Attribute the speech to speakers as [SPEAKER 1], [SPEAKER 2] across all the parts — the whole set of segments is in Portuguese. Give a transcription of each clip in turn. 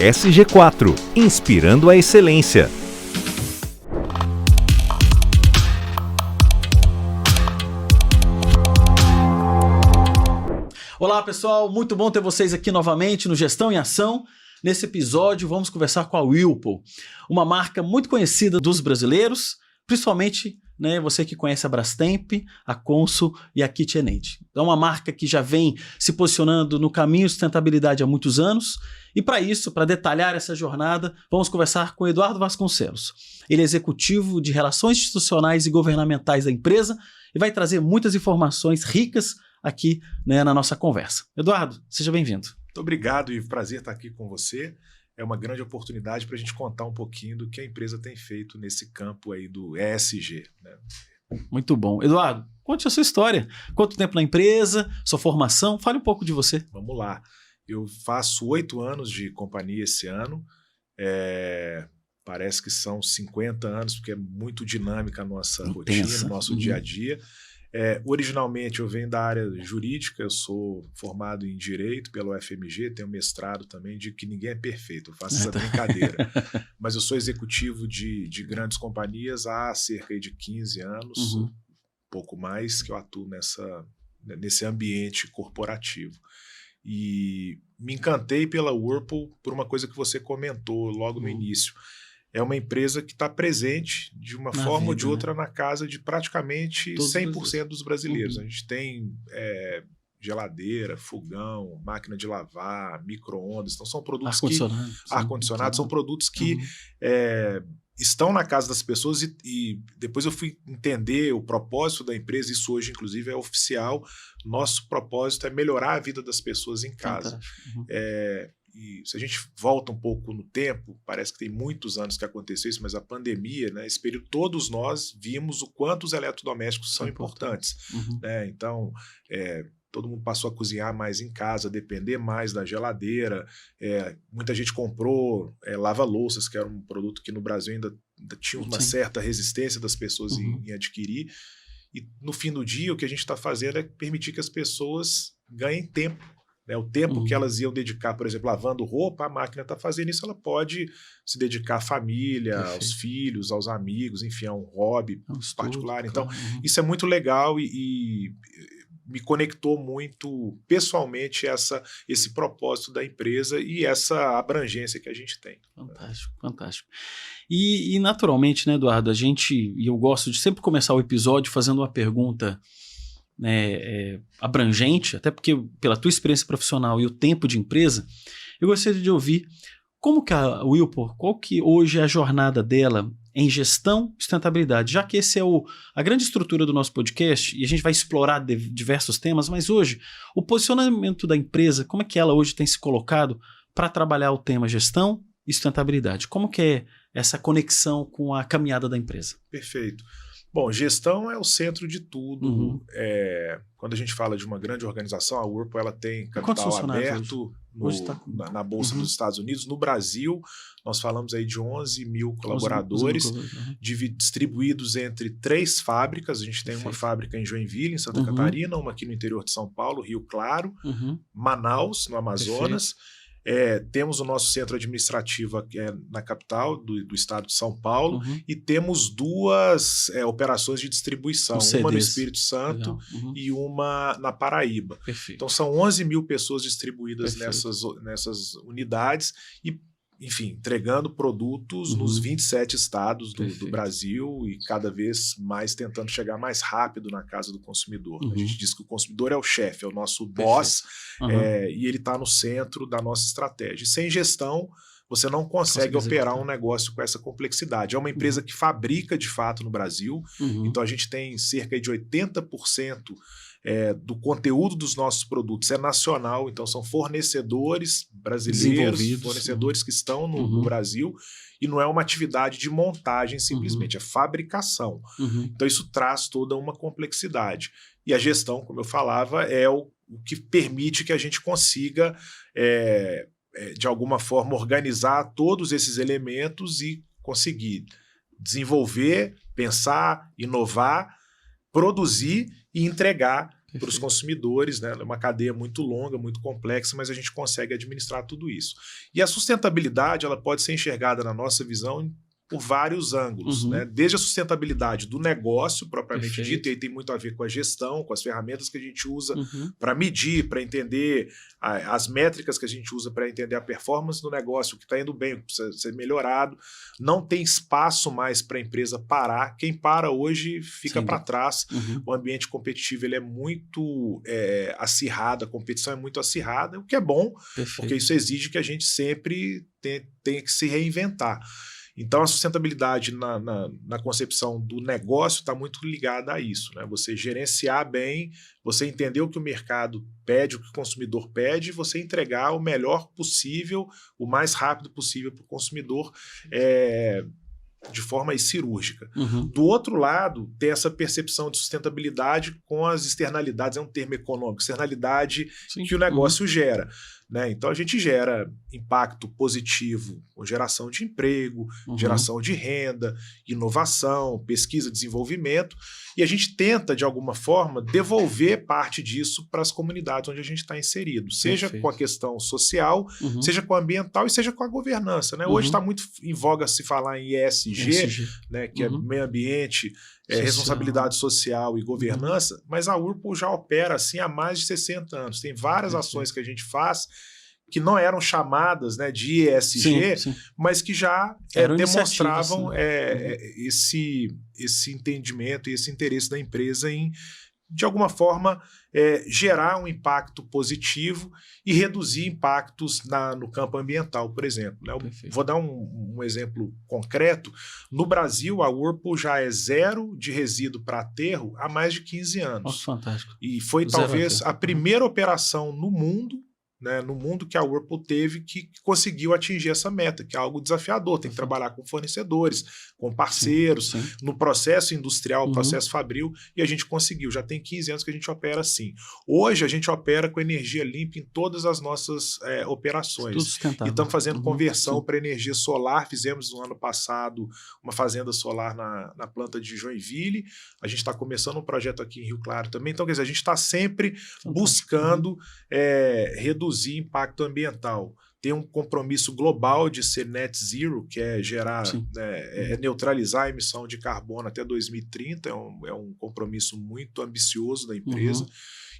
[SPEAKER 1] SG4, inspirando a excelência.
[SPEAKER 2] Olá pessoal, muito bom ter vocês aqui novamente no Gestão em Ação. Nesse episódio vamos conversar com a Whirlpool, uma marca muito conhecida dos brasileiros, principalmente você que conhece a Brastemp, a Consul e a KitchenAid. É uma marca que já vem se posicionando no caminho de sustentabilidade há muitos anos. E para isso, para detalhar essa jornada, vamos conversar com Eduardo Vasconcelos. Ele é executivo de Relações Institucionais e Governamentais da empresa e vai trazer muitas informações ricas aqui na nossa conversa. Eduardo, seja bem-vindo.
[SPEAKER 3] Muito obrigado, Ivo. Prazer estar aqui com você. É uma grande oportunidade para a gente contar um pouquinho do que a empresa tem feito nesse campo aí do ESG.
[SPEAKER 2] Muito bom. Eduardo, conte a sua história. Quanto tempo na empresa, sua formação? Fale um pouco de você.
[SPEAKER 3] Vamos lá. Eu faço 8 anos de companhia esse ano. Parece que são 50 anos, porque é muito dinâmica a nossa rotina, o nosso dia a dia. Originalmente eu venho da área jurídica, eu sou formado em Direito pelo UFMG, tenho mestrado também, de que ninguém é perfeito, eu faço essa brincadeira. Mas eu sou executivo de grandes companhias há cerca de 15 anos, pouco mais, que eu atuo nesse ambiente corporativo. E me encantei pela Whirlpool por uma coisa que você comentou logo no início. É uma empresa que está presente de uma forma ou de outra na casa de praticamente 100% dos brasileiros. A gente tem geladeira, fogão, máquina de lavar, micro-ondas. Então são produtos ar-condicionado, são produtos que estão na casa das pessoas e depois eu fui entender o propósito da empresa. Isso hoje, inclusive, é oficial. Nosso propósito é melhorar a vida das pessoas em casa. E se a gente volta um pouco no tempo, parece que tem muitos anos que aconteceu isso, mas a pandemia, esse período, todos nós vimos o quanto os eletrodomésticos são importantes. Então, todo mundo passou a cozinhar mais em casa, depender mais da geladeira. Muita gente comprou lava-louças, que era um produto que no Brasil ainda tinha uma certa resistência das pessoas em adquirir. E no fim do dia, o que a gente está fazendo é permitir que as pessoas ganhem tempo. O tempo que elas iam dedicar, por exemplo, lavando roupa, a máquina está fazendo isso, ela pode se dedicar à família, aos filhos, aos amigos, enfim, a um hobby particular. Então, isso é muito legal e me conectou muito pessoalmente esse propósito da empresa e essa abrangência que a gente tem.
[SPEAKER 2] Fantástico, fantástico. E naturalmente, Eduardo, eu gosto de sempre começar o episódio fazendo uma pergunta abrangente, até porque pela tua experiência profissional e o tempo de empresa, eu gostaria de ouvir como que a Whirlpool, qual que hoje é a jornada dela em gestão e sustentabilidade, já que esse é a grande estrutura do nosso podcast e a gente vai explorar diversos temas, mas hoje o posicionamento da empresa, como é que ela hoje tem se colocado para trabalhar o tema gestão e sustentabilidade? Como que é essa conexão com a caminhada da empresa?
[SPEAKER 3] Perfeito. Bom, gestão é o centro de tudo. Quando a gente fala de uma grande organização, a Whirlpool ela tem capital aberto na Bolsa dos Estados Unidos. No Brasil, nós falamos aí de 11 mil colaboradores, distribuídos entre 3 fábricas. A gente tem uma fábrica em Joinville, em Santa Catarina, uma aqui no interior de São Paulo, Rio Claro, Manaus, no Amazonas. Temos o nosso centro administrativo aqui, na capital do estado de São Paulo, e temos 2 operações de distribuição, uma no Espírito Santo e uma na Paraíba. Então são 11 mil pessoas distribuídas nessas unidades e, enfim, entregando produtos nos 27 estados do Brasil e cada vez mais tentando chegar mais rápido na casa do consumidor. A gente diz que o consumidor é o chefe, é o nosso boss, e ele está no centro da nossa estratégia. E sem gestão, você não consegue operar um negócio com essa complexidade. É uma empresa que fabrica, de fato, no Brasil. Então, a gente tem cerca de 80% do conteúdo dos nossos produtos é nacional. Então, são fornecedores brasileiros, fornecedores que estão no Brasil. E não é uma atividade de montagem simplesmente, é fabricação. Então, isso traz toda uma complexidade. E a gestão, como eu falava, é o que permite que a gente consiga de alguma forma, organizar todos esses elementos e conseguir desenvolver, pensar, inovar, produzir e entregar para os consumidores, né? É uma cadeia muito longa, muito complexa, mas a gente consegue administrar tudo isso. E a sustentabilidade, ela pode ser enxergada na nossa visão por vários ângulos, né? Desde a sustentabilidade do negócio propriamente dito, e aí tem muito a ver com a gestão, com as ferramentas que a gente usa para medir, para entender as métricas que a gente usa para entender a performance do negócio, o que está indo bem, o que precisa ser melhorado. Não tem espaço mais para a empresa parar. Quem para hoje fica para trás. O ambiente competitivo ele é muito acirrado, a competição é muito acirrada, o que é bom, porque isso exige que a gente sempre tenha que se reinventar. Então, a sustentabilidade na concepção do negócio está muito ligada a isso, né? Você gerenciar bem, você entender o que o mercado pede, o que o consumidor pede, e você entregar o melhor possível, o mais rápido possível para o consumidor, de forma cirúrgica. Do outro lado, tem essa percepção de sustentabilidade com as externalidades, é um termo econômico, externalidade que o negócio gera. Né? Então a gente gera impacto positivo com geração de emprego, geração de renda, inovação, pesquisa, desenvolvimento, e a gente tenta, de alguma forma, devolver parte disso para as comunidades onde a gente está inserido, seja com a questão social, seja com a ambiental e seja com a governança. Né? Hoje está muito em voga se falar em ESG, né? Que é meio ambiente, responsabilidade social e governança, mas a Whirlpool já opera assim há mais de 60 anos. Tem várias ações que a gente faz que não eram chamadas, né, de ESG, mas que já demonstravam esse entendimento e esse interesse da empresa em, de alguma forma, gerar um impacto positivo e reduzir impactos no campo ambiental, por exemplo. Né? Vou dar um exemplo concreto. No Brasil, a Whirlpool já é zero de resíduo para aterro há mais de 15 anos.
[SPEAKER 2] Nossa, fantástico.
[SPEAKER 3] E foi talvez a primeira operação no mundo, né, no mundo que a Whirlpool teve que conseguiu atingir essa meta, que é algo desafiador, tem que trabalhar com fornecedores, com parceiros, no processo industrial, processo fabril, e a gente conseguiu. Já tem 15 anos que a gente opera assim. Hoje a gente opera com energia limpa em todas as nossas operações. E estamos fazendo conversão para energia solar. Fizemos no ano passado uma fazenda solar na planta de Joinville. A gente está começando um projeto aqui em Rio Claro também. Então, quer dizer, a gente está sempre buscando reduzir impacto ambiental. Tem um compromisso global de ser net zero, que é gerar, neutralizar a emissão de carbono até 2030, é um compromisso muito ambicioso da empresa.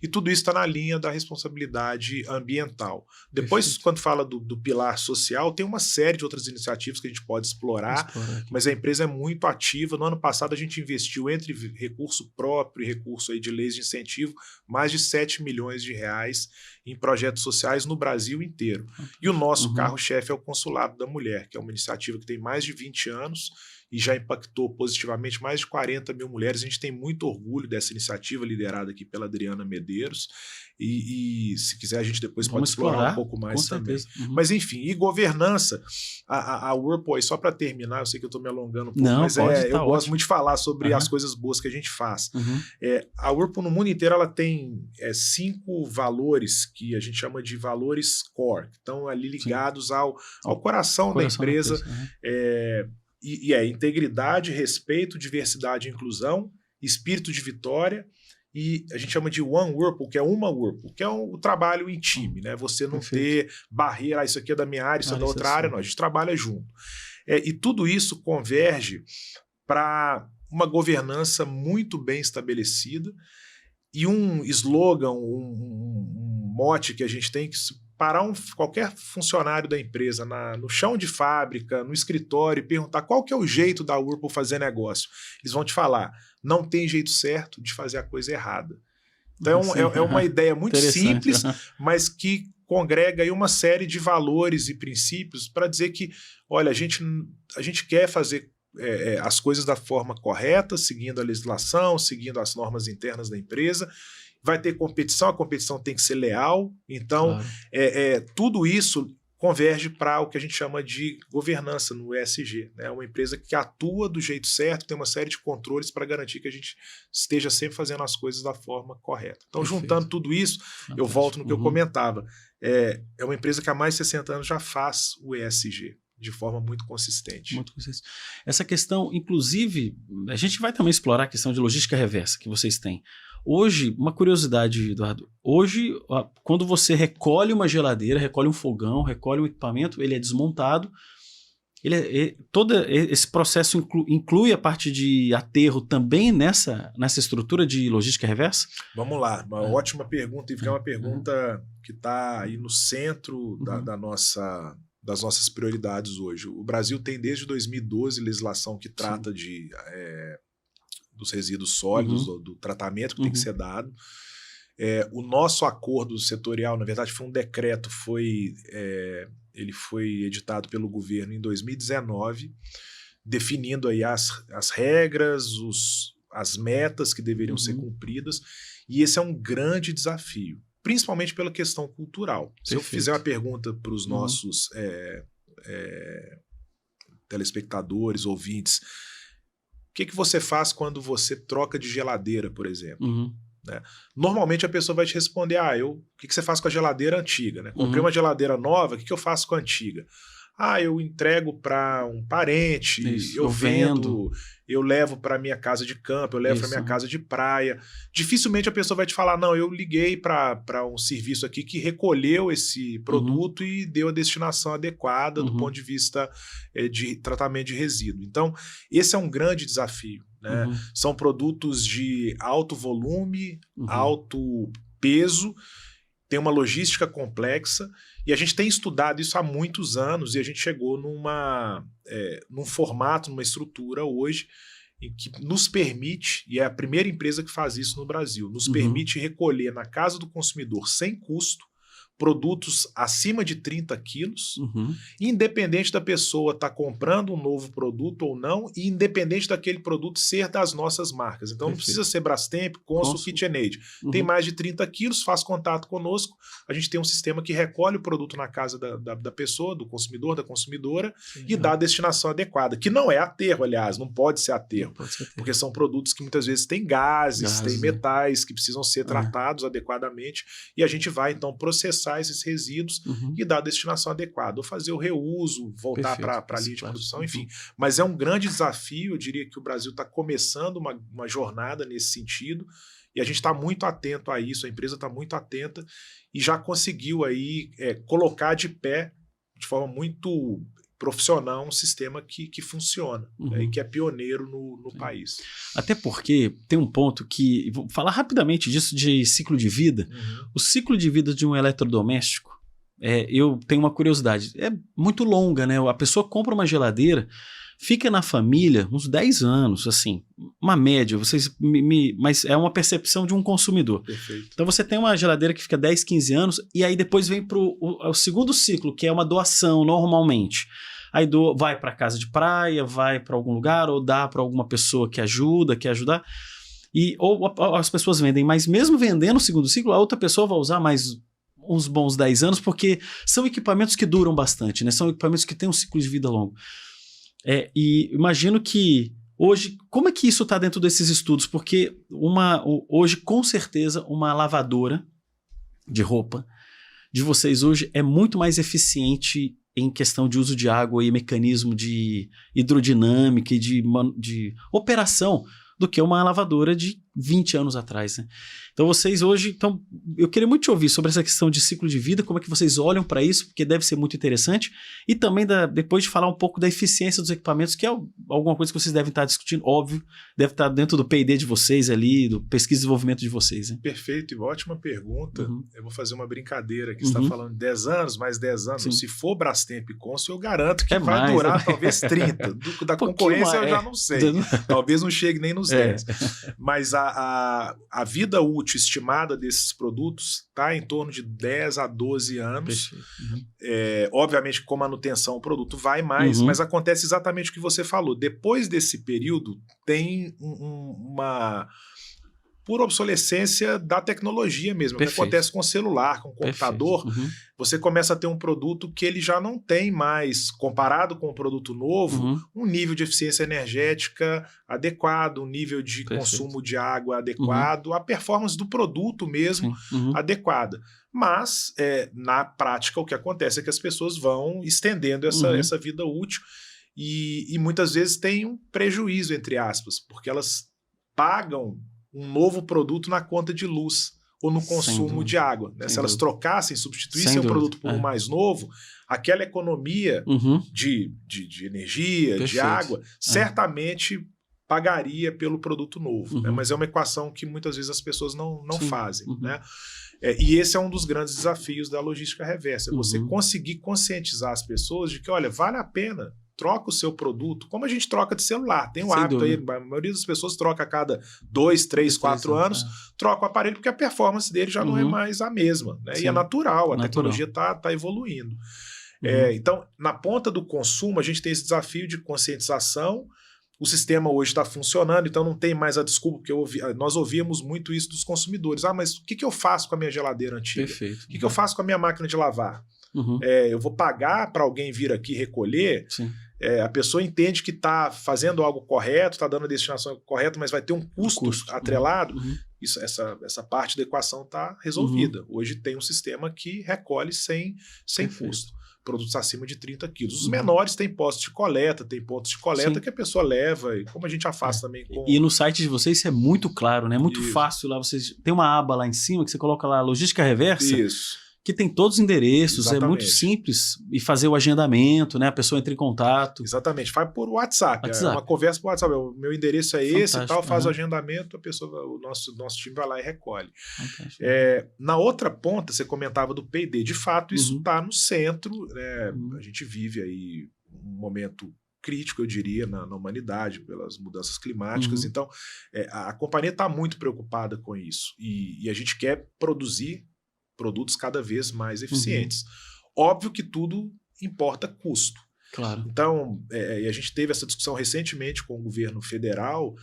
[SPEAKER 3] E tudo isso está na linha da responsabilidade ambiental. Depois, quando fala do pilar social, tem uma série de outras iniciativas que a gente pode explorar, mas a empresa é muito ativa. No ano passado, a gente investiu entre recurso próprio e recurso aí de leis de incentivo, mais de 7 milhões de reais em projetos sociais no Brasil inteiro. E o nosso carro-chefe é o Consulado da Mulher, que é uma iniciativa que tem mais de 20 anos e já impactou positivamente mais de 40 mil mulheres. A gente tem muito orgulho dessa iniciativa liderada aqui pela Adriana Medeiros e se quiser a gente depois pode explorar um pouco mais também. Mas enfim, e governança, a Whirlpool, só para terminar, eu sei que eu estou me alongando um pouco, mas eu gosto muito de falar sobre as coisas boas que a gente faz. A Whirlpool no mundo inteiro ela tem 5 valores que a gente chama de valores core, que estão ali ligados ao coração da empresa. E é integridade, respeito, diversidade e inclusão, espírito de vitória, e a gente chama de One Whirlpool, que é uma Whirlpool, que é o trabalho em time, né? Você não ter barreira, isso aqui é da minha área, isso é da outra área, não, a gente trabalha junto. E tudo isso converge para uma governança muito bem estabelecida e um slogan, um mote que a gente tem que parar qualquer funcionário da empresa no chão de fábrica, no escritório e perguntar qual que é o jeito da Whirlpool fazer negócio. Eles vão te falar, não tem jeito certo de fazer a coisa errada. Então é uma ideia muito simples, mas que congrega aí uma série de valores e princípios para dizer que, olha, a gente quer fazer as coisas da forma correta, seguindo a legislação, seguindo as normas internas da empresa. Vai ter competição, a competição tem que ser leal. Então, tudo isso converge para o que a gente chama de governança no ESG. É uma empresa que atua do jeito certo, tem uma série de controles para garantir que a gente esteja sempre fazendo as coisas da forma correta. Então, juntando tudo isso, eu volto no que eu comentava. É uma empresa que há mais de 60 anos já faz o ESG de forma muito consistente.
[SPEAKER 2] Muito consistente. Essa questão, inclusive, a gente vai também explorar a questão de logística reversa que vocês têm. Hoje, uma curiosidade, Eduardo, hoje, quando você recolhe uma geladeira, recolhe um fogão, recolhe um equipamento, ele é desmontado, todo esse processo inclui a parte de aterro também nessa estrutura de logística reversa?
[SPEAKER 3] Vamos lá, uma ótima pergunta, e é uma pergunta que está aí no centro das nossas prioridades hoje. O Brasil tem desde 2012 legislação que trata dos resíduos sólidos, do tratamento que tem que ser dado. O nosso acordo setorial, na verdade, foi um decreto, ele foi editado pelo governo em 2019, definindo aí as regras, as metas que deveriam ser cumpridas, e esse é um grande desafio, principalmente pela questão cultural. Perfeito. Se eu fizer uma pergunta para os nossos telespectadores, ouvintes, o que você faz quando você troca de geladeira, por exemplo? Né? Normalmente a pessoa vai te responder, o que você faz com a geladeira antiga? Né? Comprei uma geladeira nova, o que eu faço com a antiga? Eu entrego para um parente, eu vendo, eu levo para minha casa de campo, eu levo para minha casa de praia. Dificilmente a pessoa vai te falar, não, eu liguei para um serviço aqui que recolheu esse produto e deu a destinação adequada do ponto de vista de tratamento de resíduo. Então, esse é um grande desafio. Né? São produtos de alto volume, alto peso, tem uma logística complexa, e a gente tem estudado isso há muitos anos, e a gente chegou num formato, numa estrutura hoje, em que nos permite, e é a primeira empresa que faz isso no Brasil, nos permite recolher na casa do consumidor sem custo produtos acima de 30 quilos, independente da pessoa estar comprando um novo produto ou não, e independente daquele produto ser das nossas marcas. Então não precisa ser Brastemp, Consul, KitchenAid. Tem mais de 30 quilos, faz contato conosco, a gente tem um sistema que recolhe o produto na casa da pessoa, do consumidor, da consumidora, e dá a destinação adequada, que não é aterro, aliás, não pode ser aterro, porque são produtos que muitas vezes têm gases, têm metais que precisam ser tratados adequadamente, e a gente vai então processar esses resíduos e dar a destinação adequada, ou fazer o reuso, voltar para a linha de produção, enfim. Mas é um grande desafio, eu diria que o Brasil está começando uma jornada nesse sentido, e a gente está muito atento a isso, a empresa está muito atenta e já conseguiu aí colocar de pé, de forma muito profissional, um sistema que funciona, né, e que é pioneiro no país.
[SPEAKER 2] Até porque tem um ponto que, vou falar rapidamente disso de ciclo de vida. O ciclo de vida de um eletrodoméstico, eu tenho uma curiosidade, é muito longa, né? A pessoa compra uma geladeira, fica na família uns 10 anos, assim, uma média, mas é uma percepção de um consumidor.
[SPEAKER 3] Perfeito.
[SPEAKER 2] Então você tem uma geladeira que fica 10, 15 anos, e aí depois vem para o segundo ciclo, que é uma doação, normalmente. Aí vai para casa de praia, vai para algum lugar, ou dá para alguma pessoa que quer ajudar. Ou as pessoas vendem, mas mesmo vendendo o segundo ciclo, a outra pessoa vai usar mais uns bons 10 anos, porque são equipamentos que duram bastante, né? São equipamentos que têm um ciclo de vida longo. E imagino que hoje, como é que isso está dentro desses estudos? Porque hoje, com certeza, uma lavadora de roupa de vocês hoje é muito mais eficiente em questão de uso de água e mecanismo de hidrodinâmica e de operação do que uma lavadora de 20 anos atrás, né? Então vocês hoje, eu queria muito te ouvir sobre essa questão de ciclo de vida, como é que vocês olham para isso, porque deve ser muito interessante, e também depois de falar um pouco da eficiência dos equipamentos, que é alguma coisa que vocês devem estar discutindo, óbvio, deve estar dentro do P&D de vocês ali, do pesquisa e desenvolvimento de vocês, né?
[SPEAKER 3] Perfeito, e ótima pergunta. Eu vou fazer uma brincadeira aqui, você está falando de 10 anos, mais 10 anos, se for Brastemp e Consul, eu garanto que vai durar talvez 30, da concorrência eu já não sei, talvez não chegue nem nos 10, mas a vida útil estimada desses produtos está em torno de 10 a 12 anos. Obviamente, com manutenção, o produto vai mais, mas acontece exatamente o que você falou. Depois desse período, tem uma por obsolescência da tecnologia mesmo. Perfeito. O que acontece com o celular, com o computador, você começa a ter um produto que ele já não tem mais, comparado com um produto novo, um nível de eficiência energética adequado, um nível de consumo de água adequado, a performance do produto mesmo adequada. Mas, na prática, o que acontece é que as pessoas vão estendendo essa vida útil e muitas vezes tem um prejuízo, entre aspas, porque elas pagam um novo produto na conta de luz ou no consumo de água. Né? Se elas trocassem, substituíssem o produto por um mais novo, aquela economia de energia, de água, certamente pagaria pelo produto novo. Né? Mas é uma equação que muitas vezes as pessoas não fazem. Né? E esse é um dos grandes desafios da logística reversa. É você conseguir conscientizar as pessoas de que, olha, vale a pena, troca o seu produto, como a gente troca de celular. Tem um hábito aí, a maioria das pessoas troca a cada 2, 3, 4 anos, troca o aparelho porque a performance dele já não é mais a mesma. Né? E é natural, a tecnologia está evoluindo. Então, na ponta do consumo, a gente tem esse desafio de conscientização. O sistema hoje está funcionando, então não tem mais a desculpa, porque nós ouvíamos muito isso dos consumidores. Mas o que eu faço com a minha geladeira antiga?
[SPEAKER 2] Perfeito.
[SPEAKER 3] O que eu faço com a minha máquina de lavar? Eu vou pagar para alguém vir aqui recolher? A pessoa entende que está fazendo algo correto, está dando a destinação correta, mas vai ter um custo atrelado. Essa parte da equação está resolvida. Hoje tem um sistema que recolhe sem custo. Produtos acima de 30 quilos. Os menores têm postos de coleta, tem pontos de coleta que a pessoa leva, e como a gente já faz também com...
[SPEAKER 2] E no site de vocês isso é muito claro, né? Muito fácil lá. Vocês tem uma aba lá em cima que você coloca lá logística reversa. Que tem todos os endereços, é muito simples, e fazer o agendamento, né? A pessoa entra em contato.
[SPEAKER 3] Exatamente, faz por WhatsApp. É uma conversa por WhatsApp. O meu endereço é esse e tal, faz o agendamento, a pessoa, o nosso time vai lá e recolhe. Na outra ponta, você comentava do P&D. De fato, isso está no centro. Né? A gente vive aí um momento crítico, eu diria, na humanidade, pelas mudanças climáticas. Então, a companhia está muito preocupada com isso. E a gente quer produzir produtos cada vez mais eficientes. Óbvio que tudo importa custo.
[SPEAKER 2] Claro.
[SPEAKER 3] Então, e a gente teve essa discussão recentemente com o governo federal.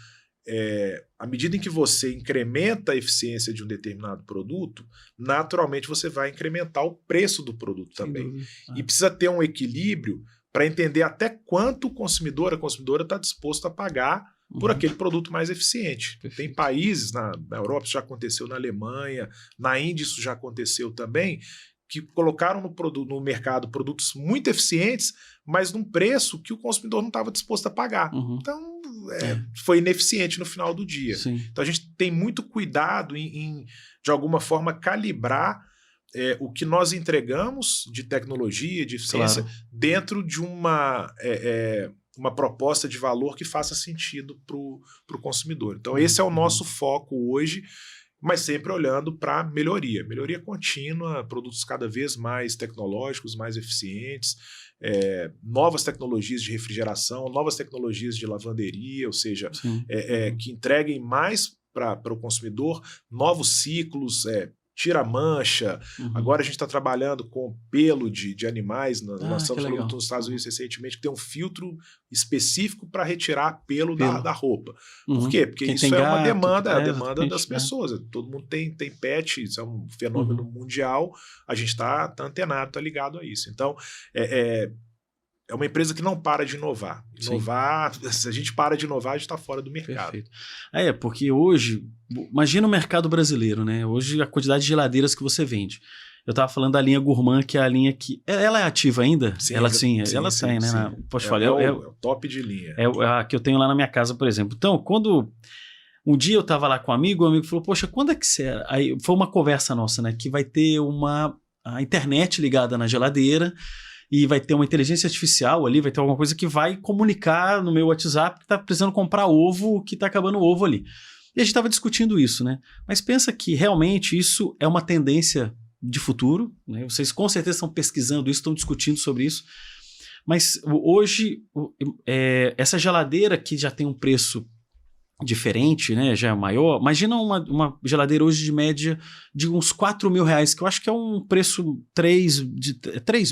[SPEAKER 3] À medida em que você incrementa a eficiência de um determinado produto, naturalmente você vai incrementar o preço do produto também. E precisa ter um equilíbrio para entender até quanto a consumidora está disposto a pagar por aquele produto mais eficiente. Tem países, na Europa isso já aconteceu, na Alemanha, na Índia isso já aconteceu também, que colocaram no mercado produtos muito eficientes, mas num preço que o consumidor não estava disposto a pagar. Então, foi ineficiente no final do dia. Então, a gente tem muito cuidado em de alguma forma, calibrar o que nós entregamos de tecnologia, de eficiência, dentro de uma proposta de valor que faça sentido para o consumidor. Então, esse é o nosso foco hoje, mas sempre olhando para melhoria contínua, produtos cada vez mais tecnológicos, mais eficientes, novas tecnologias de refrigeração, novas tecnologias de lavanderia, ou seja, que entreguem mais para o consumidor, novos ciclos, tira mancha. Agora a gente está trabalhando com pelo de animais. Nós lançamos um produto nos Estados Unidos recentemente que tem um filtro específico para retirar pelo da roupa. Por quê? Porque isso é uma demanda, a demanda das pessoas. Todo mundo tem pet, isso é um fenômeno mundial. A gente está antenado, está ligado a isso. Então, é uma empresa que não para de inovar. Se a gente para de inovar, a gente está fora do mercado.
[SPEAKER 2] Perfeito. Porque hoje, imagina o mercado brasileiro, né? Hoje a quantidade de geladeiras que você vende. Eu estava falando da linha Gourmand, que é a linha que... Ela é ativa ainda? Ela tem, né? Poxa,
[SPEAKER 3] é o top de linha.
[SPEAKER 2] É a que eu tenho lá na minha casa, por exemplo. Então, quando... Um dia eu estava lá com um amigo, o amigo falou, poxa, quando é que você... Aí foi uma conversa nossa, né? Que vai ter a internet ligada na geladeira, e vai ter uma inteligência artificial ali, vai ter alguma coisa que vai comunicar no meu WhatsApp que está precisando comprar ovo, que está acabando o ovo ali. E a gente estava discutindo isso, né? Mas pensa que realmente isso é uma tendência de futuro, né? Vocês com certeza estão pesquisando isso, estão discutindo sobre isso. Mas hoje, essa geladeira que já tem um preço diferente, né, já é maior, imagina uma geladeira hoje de média de uns R$4.000, que eu acho que é um preço 3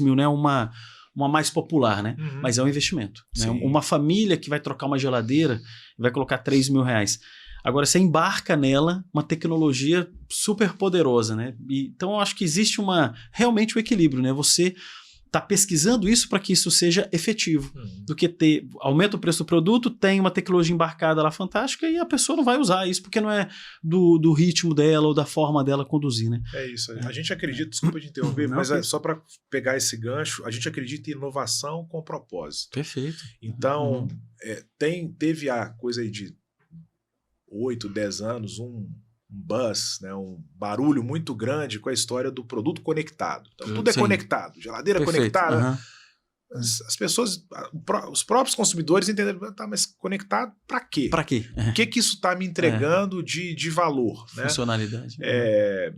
[SPEAKER 2] mil, né, uma mais popular, né, mas é um investimento, né? Uma família que vai trocar uma geladeira vai colocar R$3.000. Agora você embarca nela uma tecnologia super poderosa, né, então eu acho que existe realmente um equilíbrio, né, você está pesquisando isso para que isso seja efetivo, do que aumenta o preço do produto, tem uma tecnologia embarcada lá fantástica e a pessoa não vai usar isso porque não é do ritmo dela ou da forma dela conduzir, né?
[SPEAKER 3] É isso. A gente acredita, desculpa de interromper, mas só para pegar esse gancho, a gente acredita em inovação com propósito.
[SPEAKER 2] Perfeito.
[SPEAKER 3] Então, teve a coisa aí de 8, 10 anos um buzz, né, um barulho muito grande com a história do produto conectado. Então, tudo é conectado, geladeira conectada. As pessoas, os próprios consumidores entenderam, tá, mas conectado para quê?
[SPEAKER 2] Para quê?
[SPEAKER 3] O que isso está me entregando de valor?
[SPEAKER 2] Funcionalidade.
[SPEAKER 3] Né?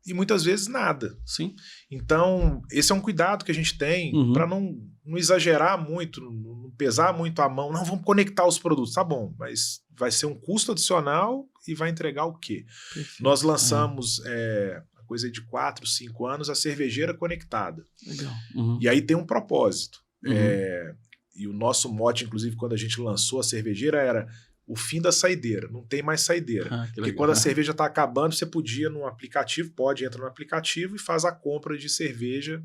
[SPEAKER 3] E muitas vezes nada.
[SPEAKER 2] Sim.
[SPEAKER 3] Então, esse é um cuidado que a gente tem para não exagerar muito, não pesar muito a mão. Não, vamos conectar os produtos. Tá bom, mas vai ser um custo adicional e vai entregar o quê? Perfeito. Nós lançamos, coisa de 4, 5 anos, a cervejeira conectada.
[SPEAKER 2] Legal.
[SPEAKER 3] E aí tem um propósito. E o nosso mote, inclusive, quando a gente lançou a cervejeira, era o fim da saideira. Não tem mais saideira. Porque quando a cerveja está acabando, você podia no aplicativo, entra no aplicativo e faz a compra de cerveja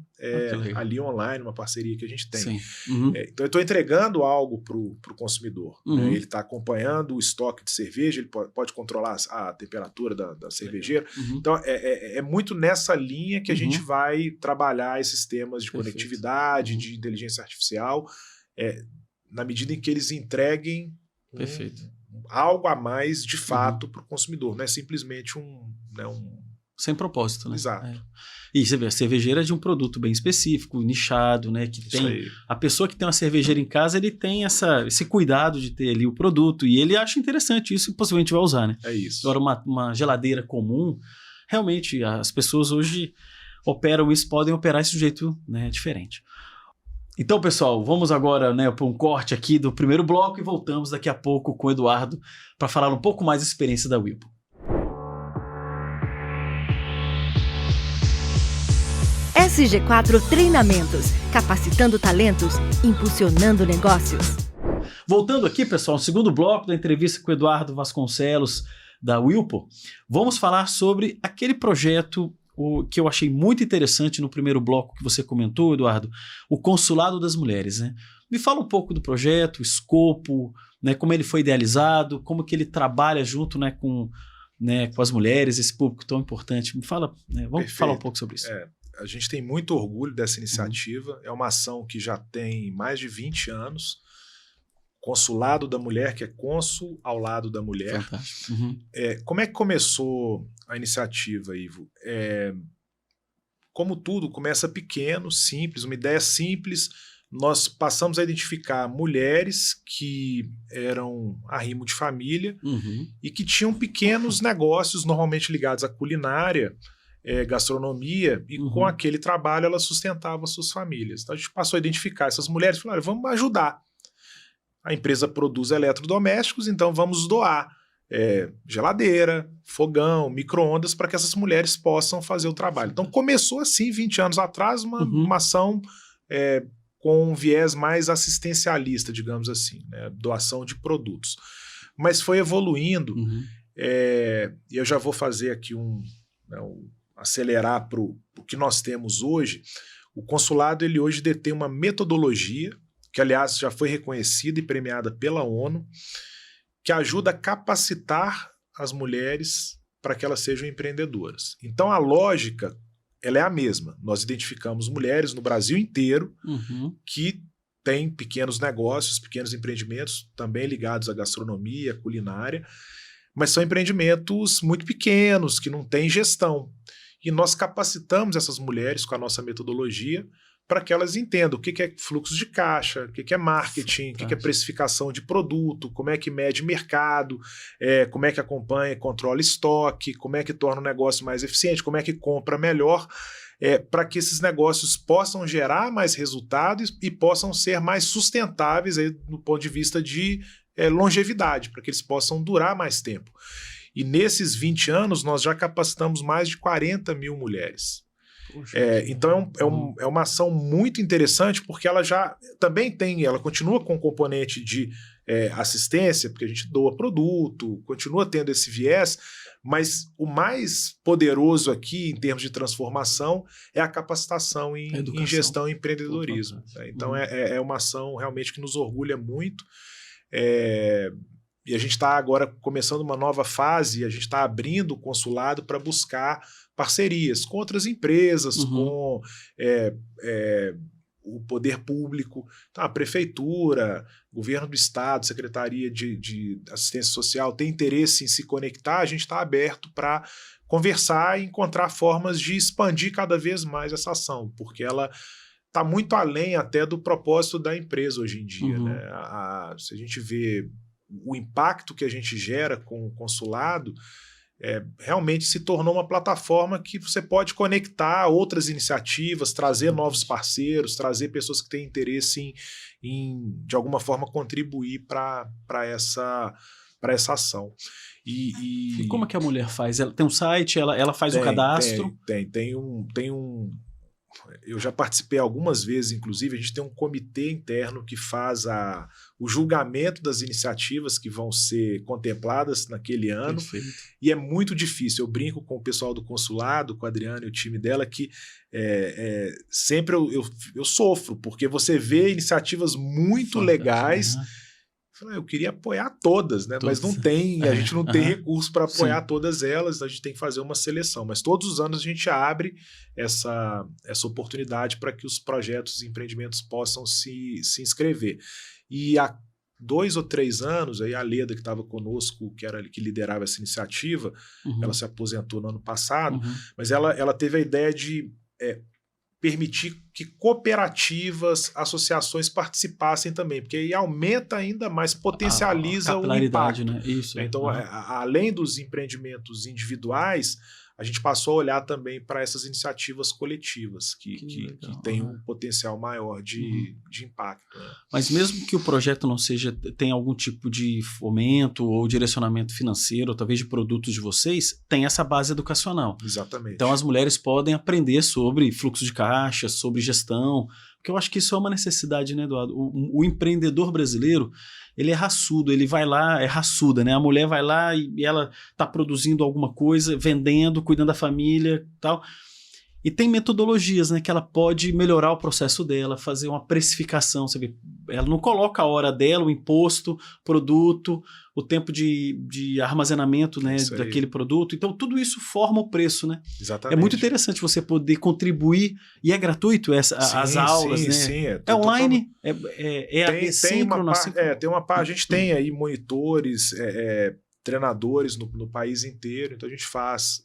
[SPEAKER 3] ali online, uma parceria que a gente tem. Então eu estou entregando algo para o consumidor. Ele está acompanhando o estoque de cerveja, ele pode controlar a temperatura da cervejeira. Então é muito nessa linha que a gente vai trabalhar esses temas de conectividade, de inteligência artificial, na medida em que eles entreguem algo a mais de fato para o consumidor, não é simplesmente
[SPEAKER 2] sem propósito, né?
[SPEAKER 3] Exato.
[SPEAKER 2] E você vê, a cervejeira é de um produto bem específico, nichado, né? Que tem a pessoa que tem uma cervejeira em casa, ele tem esse cuidado de ter ali o produto e ele acha interessante isso e possivelmente vai usar, né?
[SPEAKER 3] É isso.
[SPEAKER 2] Agora, uma geladeira comum, realmente as pessoas hoje operam isso, podem operar esse jeito, né, diferente. Então, pessoal, vamos agora, né, para um corte aqui do primeiro bloco e voltamos daqui a pouco com o Eduardo para falar um pouco mais da experiência da Whirlpool.
[SPEAKER 4] SG4 Treinamentos, capacitando talentos, impulsionando negócios.
[SPEAKER 2] Voltando aqui, pessoal, no segundo bloco da entrevista com o Eduardo Vasconcelos, da Whirlpool, vamos falar sobre aquele projeto que eu achei muito interessante no primeiro bloco que você comentou, Eduardo, o Consulado das Mulheres, né? Me fala um pouco do projeto, o escopo, né, como ele foi idealizado, como que ele trabalha junto, né, com as mulheres, esse público tão importante. Me fala, né, vamos falar um pouco sobre isso.
[SPEAKER 3] A gente tem muito orgulho dessa iniciativa, é uma ação que já tem mais de 20 anos, Consulado da Mulher, que é cônsul ao lado da mulher.
[SPEAKER 2] Fantástico.
[SPEAKER 3] Como é que começou a iniciativa, Ivo? Como tudo, começa pequeno, simples, uma ideia simples. Nós passamos a identificar mulheres que eram arrimo de família e que tinham pequenos negócios, normalmente ligados à culinária, gastronomia, e com aquele trabalho elas sustentavam suas famílias. Então a gente passou a identificar essas mulheres e falou, vamos ajudar. A empresa produz eletrodomésticos, então vamos doar geladeira, fogão, micro-ondas para que essas mulheres possam fazer o trabalho. Então começou assim, 20 anos atrás, uma ação com um viés mais assistencialista, digamos assim, né? Doação de produtos. Mas foi evoluindo, e eu já vou fazer aqui acelerar para o que nós temos hoje. O consulado ele hoje detém uma metodologia que, aliás, já foi reconhecida e premiada pela ONU, que ajuda a capacitar as mulheres para que elas sejam empreendedoras. Então, a lógica ela é a mesma. Nós identificamos mulheres no Brasil inteiro que têm pequenos negócios, pequenos empreendimentos, também ligados à gastronomia, à culinária, mas são empreendimentos muito pequenos, que não têm gestão. E nós capacitamos essas mulheres com a nossa metodologia para que elas entendam o que é fluxo de caixa, o que é marketing, o que é precificação de produto, como é que mede mercado, como é que acompanha e controla estoque, como é que torna o negócio mais eficiente, como é que compra melhor, para que esses negócios possam gerar mais resultados e possam ser mais sustentáveis aí, do ponto de vista de longevidade, para que eles possam durar mais tempo. E nesses 20 anos, nós já capacitamos mais de 40 mil mulheres. Então é uma ação muito interessante, porque ela já também ela continua com um componente de assistência, porque a gente doa produto, continua tendo esse viés, mas o mais poderoso aqui em termos de transformação é a capacitação em gestão e empreendedorismo. Então é uma ação realmente que nos orgulha muito. E a gente está agora começando uma nova fase, a gente está abrindo o consulado para buscar parcerias com outras empresas, com o poder público, então a prefeitura, governo do estado, secretaria de assistência social tem interesse em se conectar, a gente está aberto para conversar e encontrar formas de expandir cada vez mais essa ação, porque ela está muito além até do propósito da empresa hoje em dia. Né? Se a gente vê o impacto que a gente gera com o consulado, realmente se tornou uma plataforma que você pode conectar outras iniciativas, trazer novos parceiros, trazer pessoas que têm interesse em de alguma forma, contribuir para essa ação.
[SPEAKER 2] E como é que a mulher faz? Ela tem um site, ela faz o cadastro?
[SPEAKER 3] Tem um. Eu já participei algumas vezes, inclusive, a gente tem um comitê interno que faz o julgamento das iniciativas que vão ser contempladas naquele ano.
[SPEAKER 2] Perfeito.
[SPEAKER 3] E é muito difícil. Eu brinco com o pessoal do consulado, com a Adriana e o time dela, que sempre eu sofro, porque você vê iniciativas muito legais. Eu queria apoiar todas, né? Mas não tem, a gente não tem recurso para apoiar todas elas, a gente tem que fazer uma seleção. Mas todos os anos a gente abre essa oportunidade para que os projetos e empreendimentos possam se inscrever. E há 2 ou 3 anos, aí a Leda, que estava conosco, que liderava essa iniciativa, ela se aposentou no ano passado, mas ela teve a ideia de permitir que cooperativas, associações participassem também, porque aí aumenta ainda mais, potencializa o impacto.
[SPEAKER 2] Né? Isso,
[SPEAKER 3] então, além dos empreendimentos individuais, a gente passou a olhar também para essas iniciativas coletivas, que têm um potencial maior de impacto. Né?
[SPEAKER 2] Mas mesmo que o projeto não tenha algum tipo de fomento ou direcionamento financeiro, ou talvez de produtos de vocês, tem essa base educacional.
[SPEAKER 3] Exatamente.
[SPEAKER 2] Então as mulheres podem aprender sobre fluxo de caixa, sobre gestão, porque eu acho que isso é uma necessidade, né, Eduardo? O empreendedor brasileiro, ele é raçudo, ele vai lá, é raçuda, né? A mulher vai lá e ela está produzindo alguma coisa, vendendo, cuidando da família e tal. E tem metodologias, né, que ela pode melhorar o processo dela, fazer uma precificação. Você vê, ela não coloca a hora dela, o imposto, produto, o tempo de armazenamento, né, daquele produto. Então, tudo isso forma o preço, né?
[SPEAKER 3] Exatamente.
[SPEAKER 2] É muito interessante você poder contribuir, e é gratuito as aulas, né?
[SPEAKER 3] Sim,
[SPEAKER 2] é online, é assíncrono.
[SPEAKER 3] Tem uma parte, a gente tem aí monitores, treinadores no país inteiro, então a gente faz...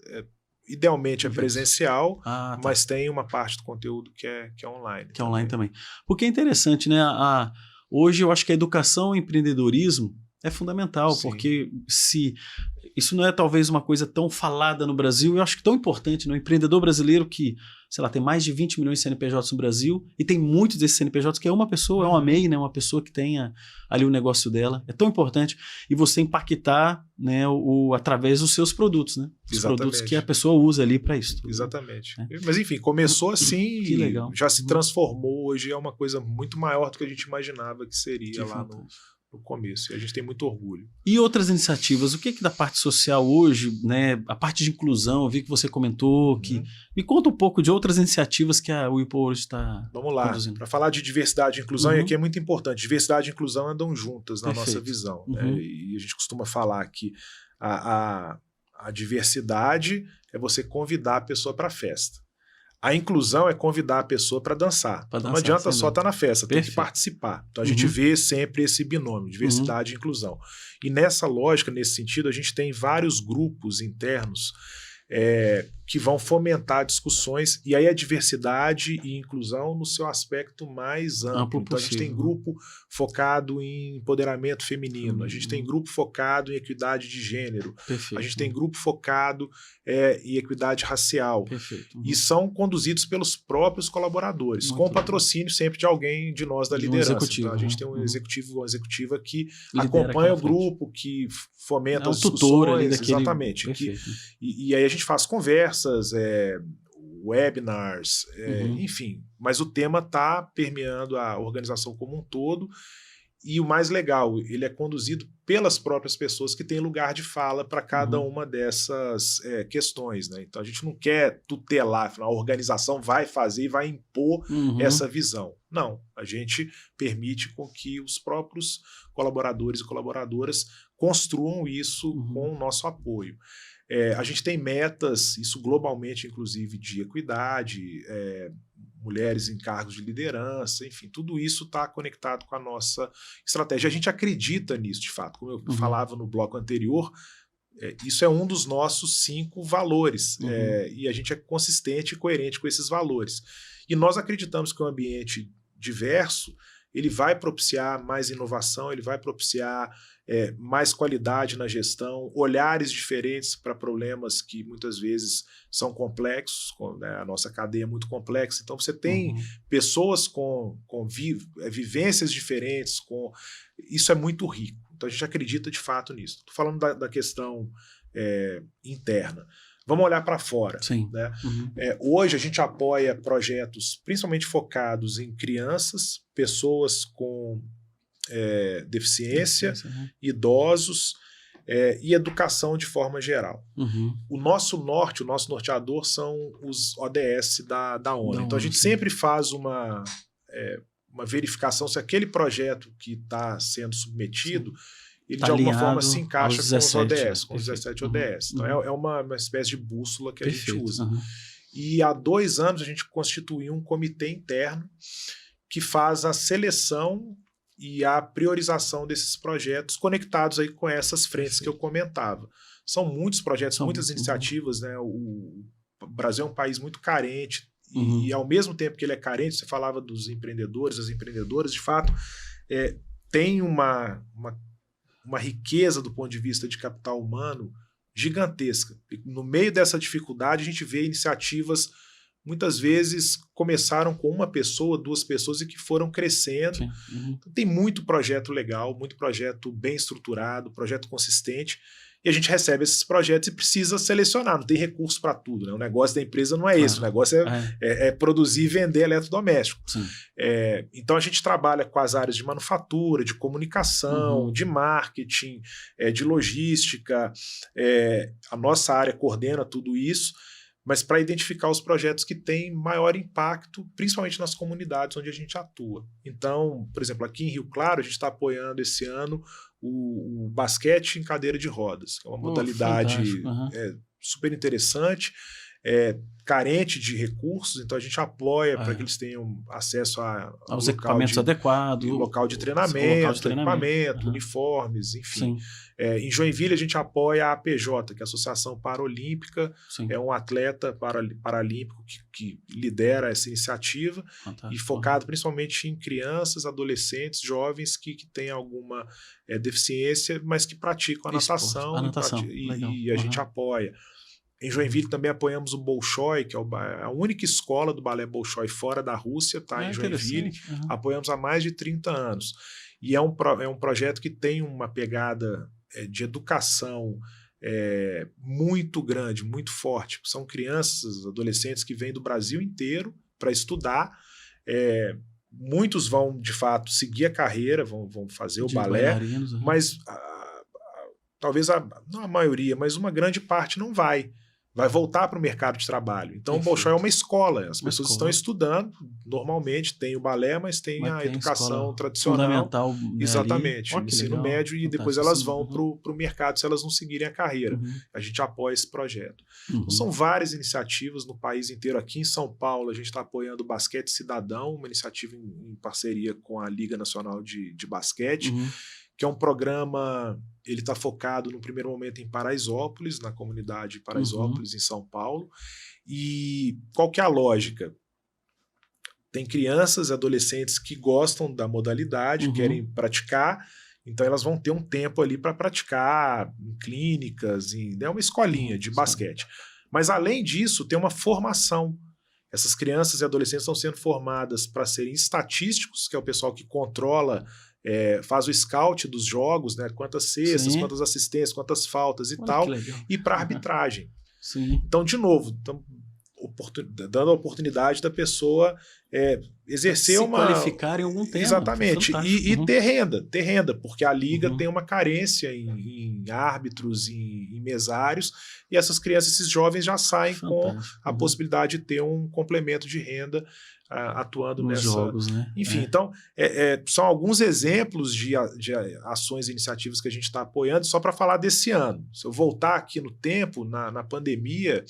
[SPEAKER 3] Idealmente é presencial, mas tem uma parte do conteúdo que é online.
[SPEAKER 2] Que é online também. Porque é interessante, né? Hoje eu acho que a educação e empreendedorismo é fundamental, porque se isso não é talvez uma coisa tão falada no Brasil, eu acho que tão importante, né? O empreendedor brasileiro que, sei lá, tem mais de 20 milhões de CNPJs no Brasil e tem muitos desses CNPJs que é uma pessoa, é uma MEI, né? Uma pessoa que tenha ali o negócio dela. É tão importante. E você impactar, né, através dos seus produtos, né? Os produtos que a pessoa usa ali para isso.
[SPEAKER 3] Exatamente. Mas enfim, começou assim
[SPEAKER 2] que legal.
[SPEAKER 3] Já se transformou. Hoje é uma coisa muito maior do que a gente imaginava que seria lá no começo, e a gente tem muito orgulho.
[SPEAKER 2] E outras iniciativas, o que da parte social hoje, né, a parte de inclusão, eu vi que você comentou, me conta um pouco de outras iniciativas que a Whirlpool hoje está
[SPEAKER 3] Vamos lá, para falar de diversidade e inclusão, e aqui é muito importante, diversidade e inclusão andam juntas na nossa visão, né? E a gente costuma falar que a diversidade é você convidar a pessoa para a festa. A inclusão é convidar a pessoa para dançar. Então não adianta só estar na festa, tem que participar. Então a gente vê sempre esse binômio, diversidade e inclusão. E nessa lógica, nesse sentido, a gente tem vários grupos internos que vão fomentar discussões, e aí a diversidade e inclusão no seu aspecto mais amplo. Então a gente tem grupo focado em empoderamento feminino, a gente tem grupo focado em equidade de gênero, a gente tem grupo focado em equidade racial, e são conduzidos pelos próprios colaboradores, com patrocínio sempre de alguém de nós da liderança. Então a gente tem um executivo, uma executiva que acompanha o grupo, que fomenta as discussões, exatamente. E aí a gente faz conversas, webinars, enfim, mas o tema está permeando a organização como um todo, e o mais legal, ele é conduzido pelas próprias pessoas que têm lugar de fala para cada uma dessas questões, né? Então a gente não quer tutelar, a organização vai fazer e vai impor essa visão. Não, a gente permite com que os próprios colaboradores e colaboradoras construam isso com o nosso apoio. A gente tem metas, isso globalmente, inclusive, de equidade, mulheres em cargos de liderança, enfim, tudo isso está conectado com a nossa estratégia. A gente acredita nisso, de fato. Como eu falava no bloco anterior, isso é um dos nossos 5 valores, e a gente é consistente e coerente com esses valores. E nós acreditamos que um ambiente diverso, ele vai propiciar mais inovação, ele vai propiciar mais qualidade na gestão, olhares diferentes para problemas que muitas vezes são complexos, né? A nossa cadeia é muito complexa, então você tem pessoas com vivências diferentes, isso é muito rico. Então a gente acredita de fato nisso. Estou falando da questão interna. Vamos olhar para fora.
[SPEAKER 2] Sim.
[SPEAKER 3] Né? Hoje a gente apoia projetos principalmente focados em crianças, pessoas com deficiência, idosos e educação de forma geral. O nosso norteador são os ODS da ONU. Então a gente sempre faz uma verificação se aquele projeto que está sendo submetido ele tá de alguma forma se encaixa com os ODS, com os 17 ODS. Então é uma espécie de bússola que a gente usa. E há 2 anos a gente constituiu um comitê interno que faz a seleção e a priorização desses projetos conectados aí com essas frentes que eu comentava. São muitos projetos, muitas iniciativas, né? O Brasil é um país muito carente e ao mesmo tempo que ele é carente, você falava dos empreendedores, das empreendedoras, de fato, tem uma riqueza do ponto de vista de capital humano gigantesca. No meio dessa dificuldade, a gente vê iniciativas, muitas vezes, começaram com 1 pessoa, 2 pessoas e que foram crescendo. Então, tem muito projeto legal, muito projeto bem estruturado, projeto consistente, e a gente recebe esses projetos e precisa selecionar, não tem recurso para tudo. Né? O negócio da empresa não é esse, o negócio é produzir e vender eletrodoméstico. Então a gente trabalha com as áreas de manufatura, de comunicação, de marketing, de logística, a nossa área coordena tudo isso, mas para identificar os projetos que têm maior impacto, principalmente nas comunidades onde a gente atua. Então, por exemplo, aqui em Rio Claro, a gente está apoiando esse ano o basquete em cadeira de rodas, que é uma modalidade super interessante, carente de recursos, então a gente apoia para que eles tenham acesso
[SPEAKER 2] aos equipamentos adequados,
[SPEAKER 3] local de treinamento, equipamento, uniformes, enfim. Em Joinville a gente apoia a APJ, que é a Associação Paralímpica, é um atleta paralímpico que lidera essa iniciativa e focado principalmente em crianças, adolescentes, jovens que têm alguma deficiência, mas que praticam a natação. E a gente apoia. Em Joinville também apoiamos o Bolshoi, que é a única escola do balé Bolshoi fora da Rússia, está em Joinville. Apoiamos há mais de 30 anos. E é um projeto que tem uma pegada de educação muito grande, muito forte. São crianças, adolescentes que vêm do Brasil inteiro para estudar. Muitos vão, de fato, seguir a carreira, vão fazer o balé, mas talvez não a maioria, mas uma grande parte não vai voltar para o mercado de trabalho. Então, o Bolshoi é uma escola, as pessoas estão estudando, normalmente tem o balé, mas tem a educação tradicional.
[SPEAKER 2] Fundamental.
[SPEAKER 3] Exatamente, ensino médio, e depois elas vão para o mercado se elas não seguirem a carreira. A gente apoia esse projeto. Então, são várias iniciativas no país inteiro. Aqui em São Paulo, a gente está apoiando o Basquete Cidadão, uma iniciativa em parceria com a Liga Nacional de Basquete, que é um programa, ele está focado no primeiro momento em Paraisópolis, na comunidade Paraisópolis, em São Paulo. E qual que é a lógica? Tem crianças e adolescentes que gostam da modalidade, querem praticar, então elas vão ter um tempo ali para praticar em clínicas, é uma escolinha de basquete. Mas além disso, tem uma formação. Essas crianças e adolescentes estão sendo formadas para serem estatísticos, que é o pessoal que controla, faz o scout dos jogos, né? Quantas cestas, quantas assistências, quantas faltas e tal, e para arbitragem. Então, de novo, dando a oportunidade da pessoa exercer
[SPEAKER 2] se qualificar em algum tema.
[SPEAKER 3] Exatamente. E ter renda, porque a liga tem uma carência em árbitros, em mesários, e essas crianças, esses jovens já saem com a possibilidade de ter um complemento de renda atuando
[SPEAKER 2] nos jogos, né?
[SPEAKER 3] Enfim, então, são alguns exemplos de ações e iniciativas que a gente está apoiando, só para falar desse ano. Se eu voltar aqui no tempo, na pandemia,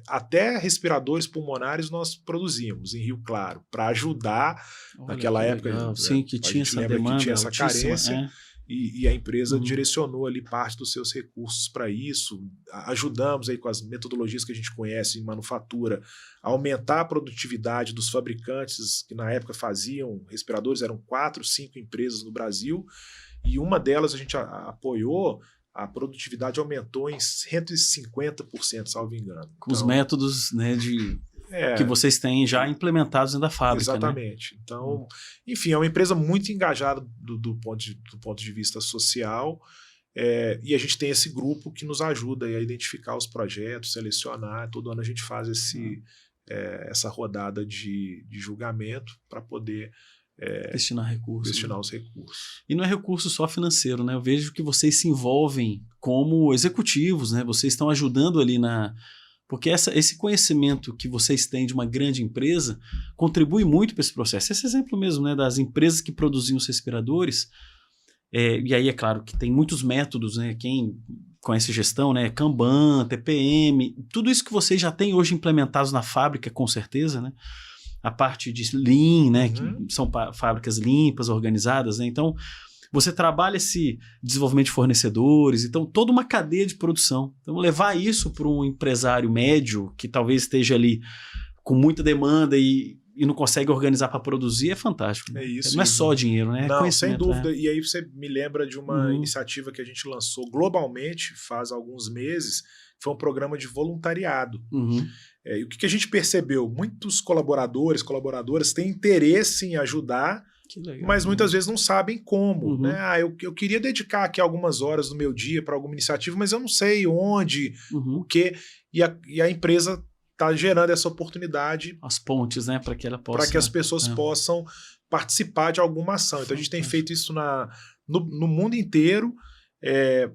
[SPEAKER 3] até respiradores pulmonares nós produzimos em Rio Claro, para ajudar naquela época.
[SPEAKER 2] Sim, que tinha essa demanda,
[SPEAKER 3] que tinha essa carência. E a empresa direcionou ali parte dos seus recursos para isso. Ajudamos aí com as metodologias que a gente conhece em manufatura a aumentar a produtividade dos fabricantes que na época faziam respiradores. Eram 4, 5 empresas no Brasil, e uma delas a gente apoiou. A produtividade aumentou em 150%, salvo engano.
[SPEAKER 2] Com os métodos, né, que vocês têm já implementados dentro da fábrica.
[SPEAKER 3] Exatamente. Né? Então, enfim, é uma empresa muito engajada do ponto de vista social, e a gente tem esse grupo que nos ajuda a identificar os projetos, selecionar. Todo ano a gente faz essa rodada de julgamento para poder
[SPEAKER 2] destinar os
[SPEAKER 3] recursos.
[SPEAKER 2] E não é recurso só financeiro, né? Eu vejo que vocês se envolvem como executivos, né? Vocês estão ajudando ali porque esse conhecimento que vocês têm de uma grande empresa contribui muito para esse processo. Esse exemplo mesmo, né, das empresas que produziam os respiradores, e aí é claro que tem muitos métodos, né, quem conhece gestão, né, Kanban, TPM, tudo isso que vocês já têm hoje implementados na fábrica, com certeza, né? A parte de Lean, né, que são fábricas limpas, organizadas, né? Então, você trabalha esse desenvolvimento de fornecedores, então toda uma cadeia de produção. Então levar isso para um empresário médio que talvez esteja ali com muita demanda e não consegue organizar para produzir é fantástico. Né?
[SPEAKER 3] Isso.
[SPEAKER 2] Não é só dinheiro, né?
[SPEAKER 3] Não, sem dúvida. E aí você me lembra de uma iniciativa que a gente lançou globalmente faz alguns meses, foi um programa de voluntariado. E o que a gente percebeu? Muitos colaboradoras têm interesse em ajudar, mas muitas vezes não sabem como. Né? Eu queria dedicar aqui algumas horas do meu dia para alguma iniciativa, mas eu não sei onde, o quê. E a empresa está gerando essa oportunidade.
[SPEAKER 2] As pontes, né? Para que ela possa.
[SPEAKER 3] Para que as pessoas possam participar de alguma ação. Então a gente tem feito isso no mundo inteiro.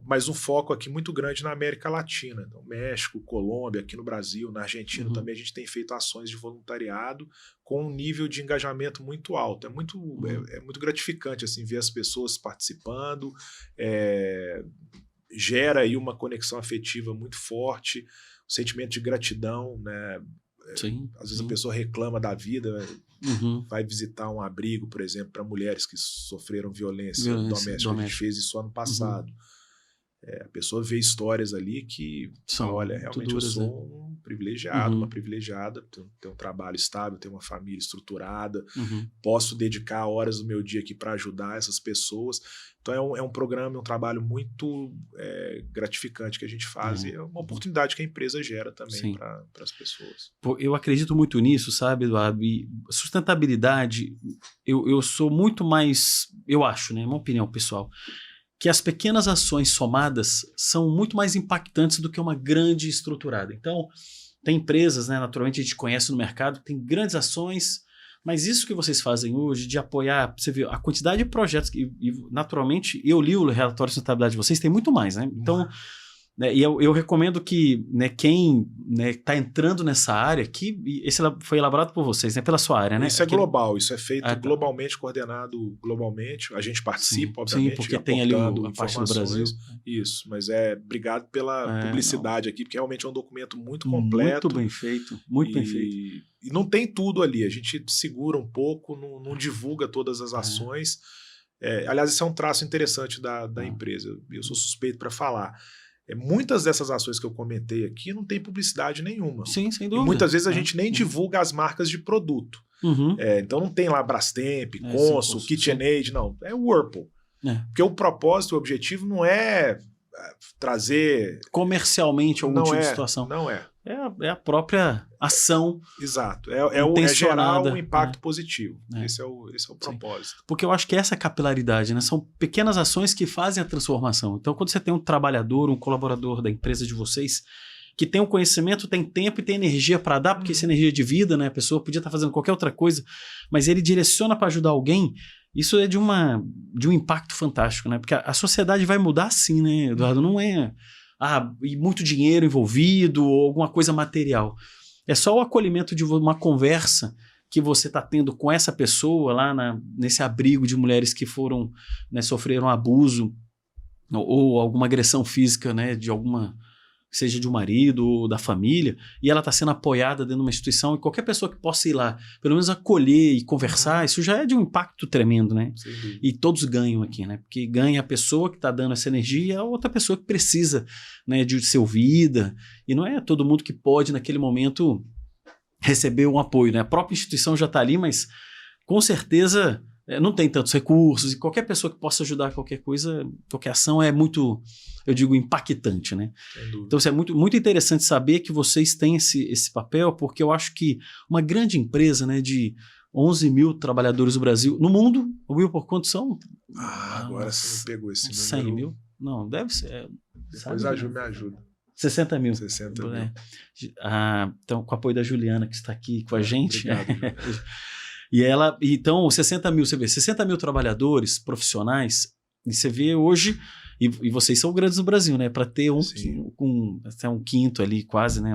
[SPEAKER 3] Mas um foco aqui muito grande na América Latina. Então, México, Colômbia, aqui no Brasil, na Argentina também a gente tem feito ações de voluntariado com um nível de engajamento muito alto. É muito gratificante assim, ver as pessoas participando, gera aí uma conexão afetiva muito forte, um sentimento de gratidão, né? Às vezes a pessoa reclama da vida, vai visitar um abrigo, por exemplo, para mulheres que sofreram violência doméstica. A gente fez isso ano passado. A pessoa vê histórias ali que olha, realmente duras, eu sou um privilegiado, uma privilegiada, tenho um trabalho estável, tenho uma família estruturada, posso dedicar horas do meu dia aqui para ajudar essas pessoas. Então é um programa, um trabalho muito gratificante que a gente faz, e é uma oportunidade que a empresa gera também para as pessoas.
[SPEAKER 2] Eu acredito muito nisso, sabe, Eduardo? E sustentabilidade, eu sou muito mais, eu acho, né, uma opinião pessoal, que as pequenas ações somadas são muito mais impactantes do que uma grande estruturada. Então, tem empresas, né, naturalmente a gente conhece no mercado, tem grandes ações, mas isso que vocês fazem hoje, de apoiar, você vê a quantidade de projetos, e naturalmente, eu li o relatório de sustentabilidade de vocês, tem muito mais, né? Então, né, e eu recomendo que, né, quem está entrando nessa área, que esse foi elaborado por vocês, né, pela sua área, né?
[SPEAKER 3] Isso é global, isso é feito globalmente, coordenado globalmente. A gente participa, obviamente.
[SPEAKER 2] Sim, porque tem ali a parte do Brasil.
[SPEAKER 3] Isso, mas obrigado pela publicidade aqui, porque realmente é um documento muito completo.
[SPEAKER 2] Muito bem feito, muito bem feito.
[SPEAKER 3] E não tem tudo ali, a gente segura um pouco, não divulga todas as ações. Aliás, isso é um traço interessante da empresa, eu sou suspeito para falar. Muitas dessas ações que eu comentei aqui não tem publicidade nenhuma.
[SPEAKER 2] Sim, sem dúvida.
[SPEAKER 3] E muitas vezes a gente nem divulga as marcas de produto. Então não tem lá Brastemp, Consul, KitchenAid, não. É Whirlpool. Porque o propósito, o objetivo não é trazer...
[SPEAKER 2] comercialmente algum tipo de situação.
[SPEAKER 3] Não é.
[SPEAKER 2] É a própria ação.
[SPEAKER 3] Exato. É gerar um impacto positivo. Esse é o propósito.
[SPEAKER 2] Sim. Porque eu acho que essa capilaridade, né? São pequenas ações que fazem a transformação. Então, quando você tem um trabalhador, um colaborador da empresa de vocês que tem o conhecimento, tem tempo e tem energia para dar, porque essa energia de vida, né? A pessoa podia estar fazendo qualquer outra coisa, mas ele direciona para ajudar alguém. Isso é de um impacto fantástico, né? Porque a sociedade vai mudar assim, né, Eduardo? Não é e muito dinheiro envolvido ou alguma coisa material. É só o acolhimento de uma conversa que você está tendo com essa pessoa lá nesse abrigo de mulheres que foram, né, sofreram abuso ou alguma agressão física, né, de alguma, seja de um marido ou da família, e ela está sendo apoiada dentro de uma instituição, e qualquer pessoa que possa ir lá, pelo menos acolher e conversar, isso já é de um impacto tremendo, né? E todos ganham aqui, né? Porque ganha a pessoa que está dando essa energia e a outra pessoa que precisa, né, de ser ouvida, e não é todo mundo que pode naquele momento receber um apoio, né? A própria instituição já está ali, mas com certeza não tem tantos recursos, e qualquer pessoa que possa ajudar qualquer coisa, qualquer ação é muito, eu digo, impactante, né? Então isso é muito, muito interessante saber que vocês têm esse papel, porque eu acho que uma grande empresa, né, de 11 mil trabalhadores no Brasil, no mundo, Will, por quanto são?
[SPEAKER 3] Agora você me pegou esse número.
[SPEAKER 2] 100 mil? Não, deve ser.
[SPEAKER 3] Depois a Ju me ajuda.
[SPEAKER 2] 60 mil.
[SPEAKER 3] 60 mil.
[SPEAKER 2] Então, com o apoio da Juliana, que está aqui com a gente.
[SPEAKER 3] Obrigado.
[SPEAKER 2] E ela, então, 60 mil, você vê, 60 mil trabalhadores profissionais, e você vê hoje, e vocês são grandes no Brasil, né? Para ter até um quinto ali, quase, né?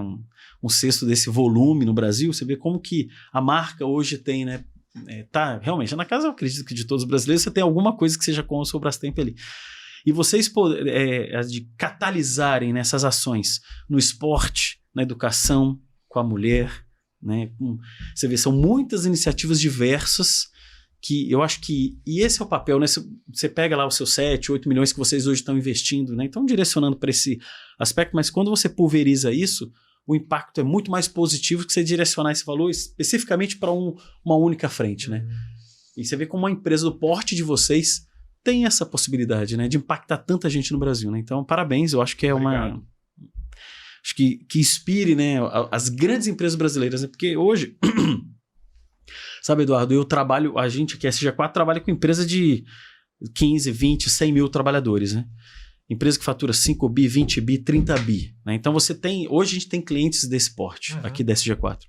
[SPEAKER 2] Um sexto desse volume no Brasil, você vê como que a marca hoje tem, né? Realmente, na casa, eu acredito que de todos os brasileiros, você tem alguma coisa que seja com o seu Brastemp ali. E vocês de catalisarem nessas ações no esporte, na educação, com a mulher, né? Você vê, são muitas iniciativas diversas que eu acho que, e esse é o papel, né? Você pega lá os seus 7, 8 milhões que vocês hoje estão investindo, né? Estão direcionando para esse aspecto, mas quando você pulveriza isso, o impacto é muito mais positivo que você direcionar esse valor especificamente para uma única frente, né? E você vê como uma empresa do porte de vocês tem essa possibilidade, né, de impactar tanta gente no Brasil, né? Então, parabéns, eu acho que é
[SPEAKER 3] Obrigado.
[SPEAKER 2] Acho que inspire, né, as grandes empresas brasileiras, né? Porque hoje, sabe, Eduardo, a gente aqui, a SG4, trabalha com empresa de 15, 20, 100 mil trabalhadores, né? Empresa que fatura 5 bi, 20 bi, 30 bi, né? Então hoje a gente tem clientes desse porte aqui da SG4.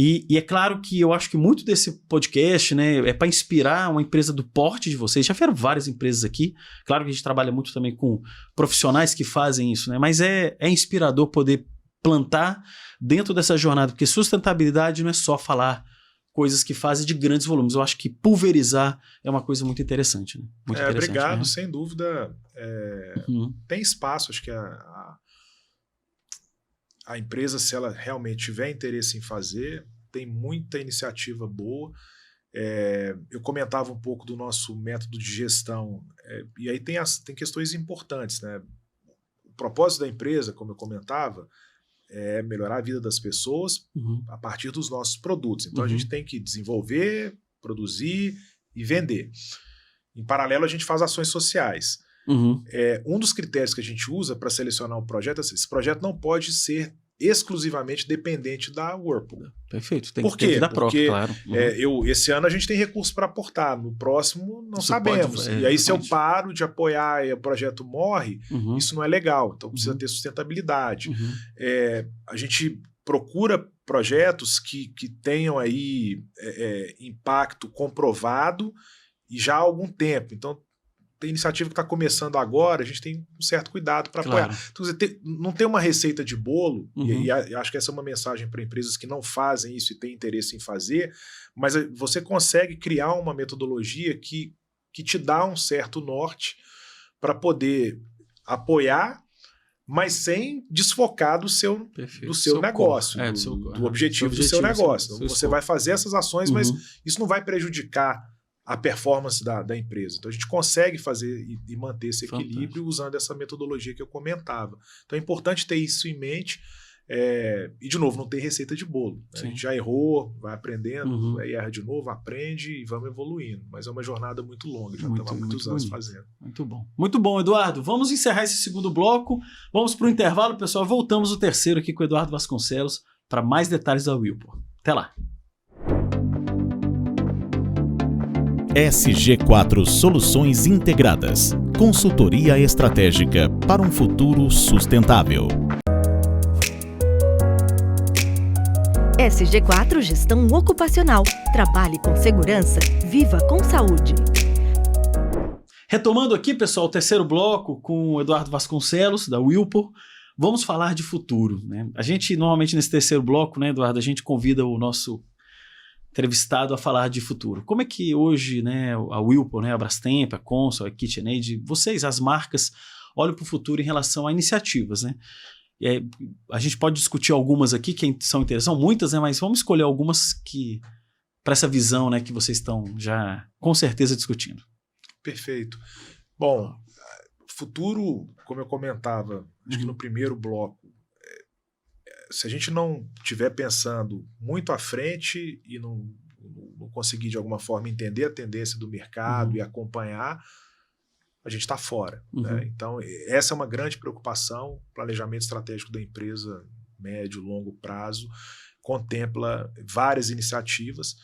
[SPEAKER 2] E é claro que eu acho que muito desse podcast, né, é para inspirar uma empresa do porte de vocês. Já vieram várias empresas aqui. Claro que a gente trabalha muito também com profissionais que fazem isso, né? Mas é inspirador poder plantar dentro dessa jornada, porque sustentabilidade não é só falar coisas que fazem de grandes volumes. Eu acho que pulverizar é uma coisa muito interessante, né? Muito interessante,
[SPEAKER 3] obrigado,
[SPEAKER 2] né?
[SPEAKER 3] sem dúvida. Tem espaço, acho que a empresa, se ela realmente tiver interesse em fazer, tem muita iniciativa boa. Eu comentava um pouco do nosso método de gestão, e aí tem questões importantes, né? O propósito da empresa, como eu comentava, é melhorar a vida das pessoas a partir dos nossos produtos. Então a gente tem que desenvolver, produzir e vender. Em paralelo, a gente faz ações sociais. Um dos critérios que a gente usa para selecionar o projeto é assim: esse projeto não pode ser exclusivamente dependente da Whirlpool.
[SPEAKER 2] Perfeito, tem
[SPEAKER 3] Por
[SPEAKER 2] que ter
[SPEAKER 3] quê?
[SPEAKER 2] vida própria, claro.
[SPEAKER 3] Esse ano a gente tem recursos para aportar, no próximo não sabemos. E aí se eu paro de apoiar e o projeto morre, isso não é legal, então precisa ter sustentabilidade. A gente procura projetos que tenham aí impacto comprovado e já há algum tempo. Então tem iniciativa que está começando agora, a gente tem um certo cuidado para apoiar. Então, não tem uma receita de bolo, e acho que essa é uma mensagem para empresas que não fazem isso e têm interesse em fazer, mas você consegue criar uma metodologia que te dá um certo norte para poder apoiar, mas sem desfocar do seu negócio, do objetivo do seu negócio. Então, você vai fazer essas ações, mas isso não vai prejudicar a performance da empresa. Então a gente consegue fazer e manter esse equilíbrio usando essa metodologia que eu comentava. Então é importante ter isso em mente. E de novo, não tem receita de bolo. Né? A gente já errou, vai aprendendo, aí erra de novo, aprende e vamos evoluindo. Mas é uma jornada muito longa, já estamos há muitos anos fazendo.
[SPEAKER 2] Muito bom. Muito bom, Eduardo. Vamos encerrar esse segundo bloco. Vamos para o intervalo, pessoal. Voltamos o terceiro aqui com o Eduardo Vasconcelos para mais detalhes da Whirlpool. Até lá.
[SPEAKER 1] SG4 Soluções Integradas. Consultoria estratégica para um futuro sustentável.
[SPEAKER 4] SG4 Gestão Ocupacional. Trabalhe com segurança, viva com saúde.
[SPEAKER 2] Retomando aqui, pessoal, o terceiro bloco com o Eduardo Vasconcelos, da Whirlpool, vamos falar de futuro, né? A gente, normalmente, nesse terceiro bloco, né, Eduardo, a gente convida o nosso entrevistado a falar de futuro. Como é que hoje, né, a Whirlpool, né, a Brastemp, a Consul, a KitchenAid, vocês, as marcas, olham para o futuro em relação a iniciativas, né? E aí, a gente pode discutir algumas aqui que são interessantes, são muitas, né, mas vamos escolher algumas que para essa visão, né, que vocês estão já com certeza discutindo.
[SPEAKER 3] Perfeito. Bom, futuro, como eu comentava, acho que no primeiro bloco, se a gente não estiver pensando muito à frente e não conseguir de alguma forma entender a tendência do mercado e acompanhar, a gente está fora. Né? Então, essa é uma grande preocupação. O planejamento estratégico da empresa, médio, longo prazo, contempla várias iniciativas.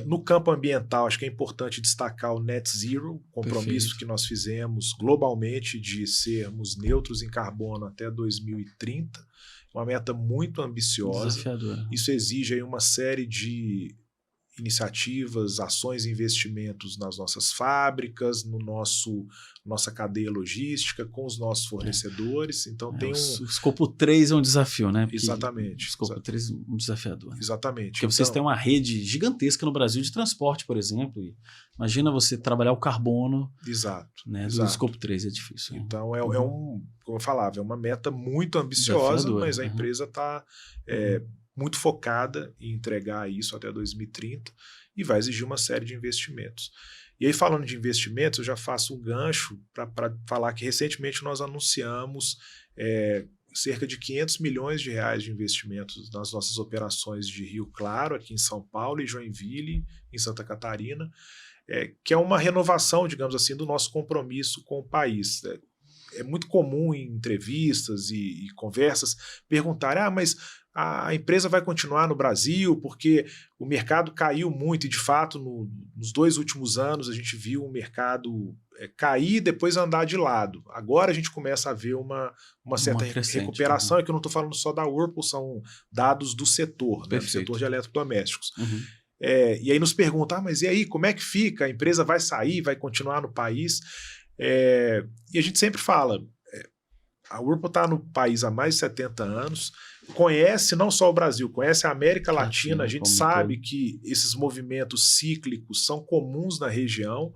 [SPEAKER 3] No campo ambiental, acho que é importante destacar o Net Zero, compromisso que nós fizemos globalmente de sermos neutros em carbono até 2030. Uma meta muito ambiciosa.
[SPEAKER 2] Desafiadora.
[SPEAKER 3] Isso exige aí uma série de iniciativas, ações e investimentos nas nossas fábricas, nossa cadeia logística, com os nossos fornecedores. Então tem
[SPEAKER 2] o escopo 3 é um desafio, né? Porque
[SPEAKER 3] exatamente.
[SPEAKER 2] O escopo 3 é um desafiador. Né?
[SPEAKER 3] Exatamente.
[SPEAKER 2] Porque vocês têm uma rede gigantesca no Brasil de transporte, por exemplo. E imagina você trabalhar o carbono.
[SPEAKER 3] Exato.
[SPEAKER 2] Né, do escopo 3 é difícil. Né?
[SPEAKER 3] Então como eu falava, é uma meta muito ambiciosa, mas a empresa está muito focada em entregar isso até 2030 e vai exigir uma série de investimentos. E aí, falando de investimentos, eu já faço um gancho para falar que recentemente nós anunciamos cerca de 500 milhões de reais de investimentos nas nossas operações de Rio Claro, aqui em São Paulo, e Joinville, em Santa Catarina, que é uma renovação, digamos assim, do nosso compromisso com o país. É muito comum em entrevistas e conversas perguntarem, mas a empresa vai continuar no Brasil porque o mercado caiu muito e, de fato, nos 2 últimos anos a gente viu o mercado cair e depois andar de lado. Agora a gente começa a ver uma certa recuperação, e que eu não estou falando só da Whirlpool, são dados do setor, né, do setor de eletrodomésticos. E aí nos perguntam, mas e aí, como é que fica? A empresa vai sair, vai continuar no país? E a gente sempre fala, a Whirlpool está no país há mais de 70 anos, conhece não só o Brasil, conhece a América Latina, a gente sabe que esses movimentos cíclicos são comuns na região,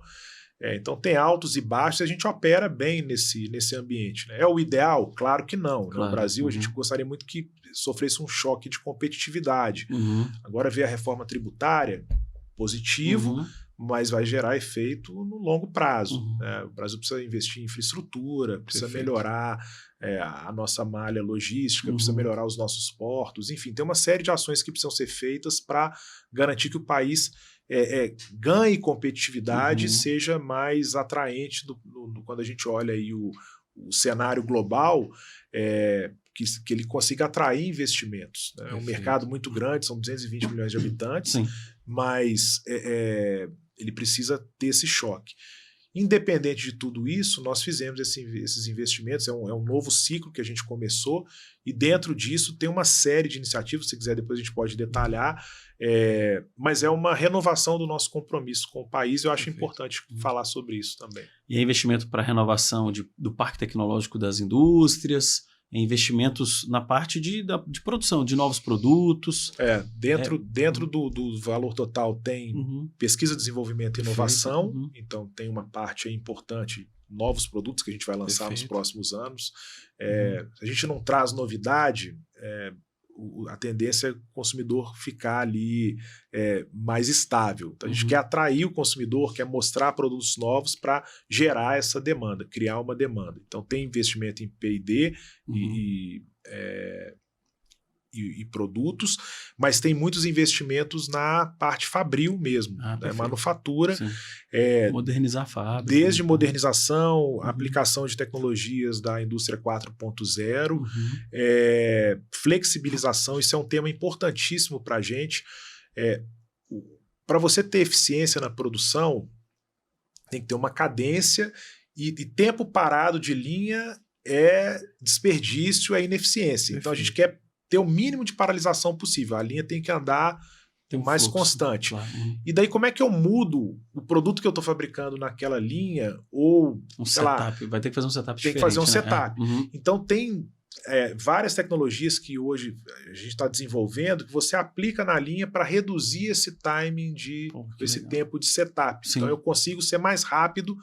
[SPEAKER 3] então tem altos e baixos, e a gente opera bem nesse ambiente. Né? É o ideal? Claro que não. Claro. No Brasil a gente gostaria muito que sofresse um choque de competitividade. Agora vê a reforma tributária, positivo, mas vai gerar efeito no longo prazo. Né? O Brasil precisa investir em infraestrutura, precisa melhorar a nossa malha logística, precisa melhorar os nossos portos, enfim, tem uma série de ações que precisam ser feitas para garantir que o país ganhe competitividade e seja mais atraente quando a gente olha aí o cenário global, que ele consiga atrair investimentos. Né? É um mercado muito grande, são 220 milhões de habitantes, mas ele precisa ter esse choque. Independente de tudo isso, nós fizemos esses investimentos, é um novo ciclo que a gente começou, e dentro disso tem uma série de iniciativas, se quiser depois a gente pode detalhar, mas é uma renovação do nosso compromisso com o país, e eu acho importante falar sobre isso também.
[SPEAKER 2] E é investimento para a renovação do parque tecnológico das indústrias, investimentos na parte de produção de novos produtos.
[SPEAKER 3] Dentro do valor total tem pesquisa, desenvolvimento e inovação, então tem uma parte aí importante, novos produtos que a gente vai lançar nos próximos anos. A gente não traz novidade, a tendência é o consumidor ficar ali mais estável. Então a gente quer atrair o consumidor, quer mostrar produtos novos para gerar essa demanda, criar uma demanda. Então tem investimento em P&D e produtos, mas tem muitos investimentos na parte fabril mesmo, né? Manufatura.
[SPEAKER 2] Modernizar a fábrica.
[SPEAKER 3] Desde modernização, aplicação de tecnologias da indústria 4.0, flexibilização, isso é um tema importantíssimo para a gente. Para você ter eficiência na produção, tem que ter uma cadência, e tempo parado de linha é desperdício, é ineficiência. Então a gente quer ter o mínimo de paralisação possível. A linha tem que andar mais constante.
[SPEAKER 2] Claro.
[SPEAKER 3] E daí como é que eu mudo o produto que eu estou fabricando naquela linha ou, sei lá...
[SPEAKER 2] Vai ter que fazer um setup diferente.
[SPEAKER 3] Tem que fazer um setup.
[SPEAKER 2] Uhum.
[SPEAKER 3] Então tem várias tecnologias que hoje a gente está desenvolvendo que você aplica na linha para reduzir esse timing, esse tempo de setup. Sim. Então eu consigo ser mais rápido